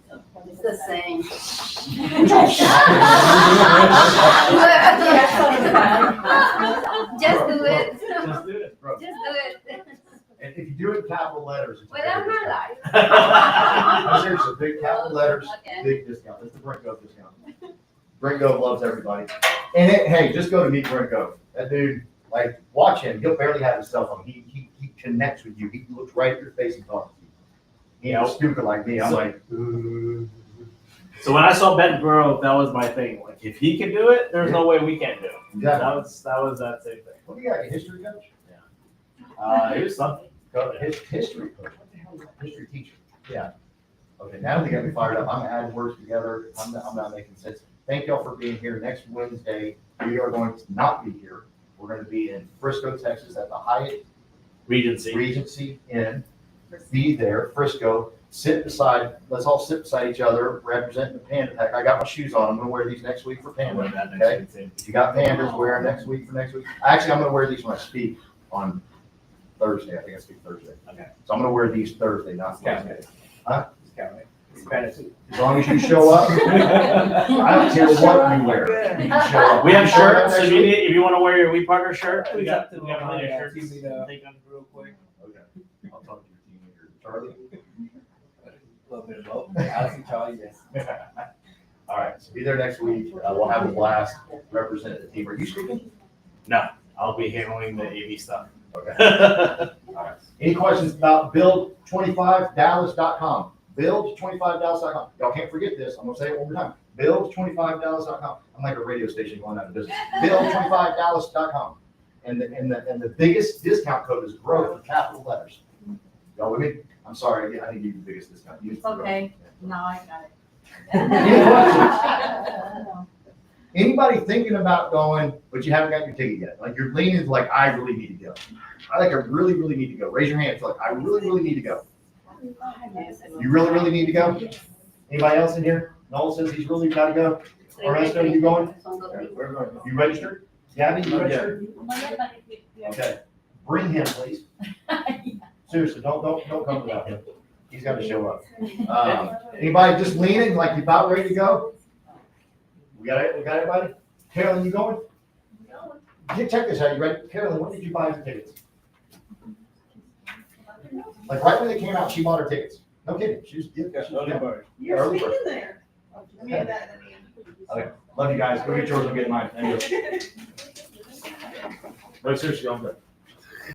It's the same. Just do it. Just do it, bro. Just do it. And if you do it in capital letters. it's a Without big my discount. life. No, seriously, big capital letters, Okay. big discount. That's the Brent Gove discount. Brent Gove loves everybody. And hey, just go to meet Brent Gove. That dude, like, watch him. He'll barely have his cell phone. He connects with you. He looks right at your face and talks to you. You know, stupid like me. I'm like, So when I saw Ben Grove, that was my thing. Like, if he can do it, there's no way we can't do it. exactly. That was that same thing. What do you got, a history coach? It was something. History coach. What the hell is that? History teacher. Yeah. Okay, now they got me fired up. I'm adding words together. I'm not making sense. Thank y'all for being here. Next Wednesday, we are going to not be here. We're going to be in Frisco, Texas at the Hyatt Regency Inn. Be there, Frisco. Let's all sit beside each other, representing the Panda Pack. I got my shoes on. I'm going to wear these next week for Panda. Okay? If you got pandas, wear them next week for next week. Actually, I'm going to wear these when I speak on Thursday. I think I speak Thursday. Okay. So I'm going to wear these Thursday, not Wednesday. Huh? As long as you show up, I don't care what you wear. You can show up. We have shirts. If you want to wear your We Partner shirt, we got plenty of shirts. Take them real quick. Okay. I'll talk to your teenager. Charlie? A little bit of both. Honestly, Charlie, yes. All right, so be there next week. We'll have a blast, represent the team. Are you speaking? I'll be handling the AV stuff. Okay. All right. Any questions about build25dallas.com? Build25dallas.com. Y'all can't forget this. I'm gonna say it one more time. Build25dallas.com. I'm like a radio station going out of business. Build25dallas.com. And the biggest discount code is growth in capital letters. Y'all with me? I'm sorry, I didn't give you the biggest discount. Use It's the growth. okay. No, I got it. Any questions? Anybody thinking about going, but you haven't got your ticket yet? Like you're leaning like, I really need to go. I really, really need to go. Raise your hand if you're like, I really, really need to go. You really, really need to go? Anybody else in here? Noel says he's really got to go. Ernesto, you going? You registered? Gabby, you registered? Okay. Bring him, please. Seriously, don't come without him. He's got to show up. Anybody just leaning like you about ready to go? We got it? We got everybody? Carolyn, you going? Check this out. You ready? Carolyn, when did you buy your tickets? Like right when they came out, she bought her tickets. No kidding. She was Early bird. You're Early speaking bird. there. I mean, that, Okay. Love you guys. Go get yours. I'll get mine. Thank you. No, seriously, I'm good.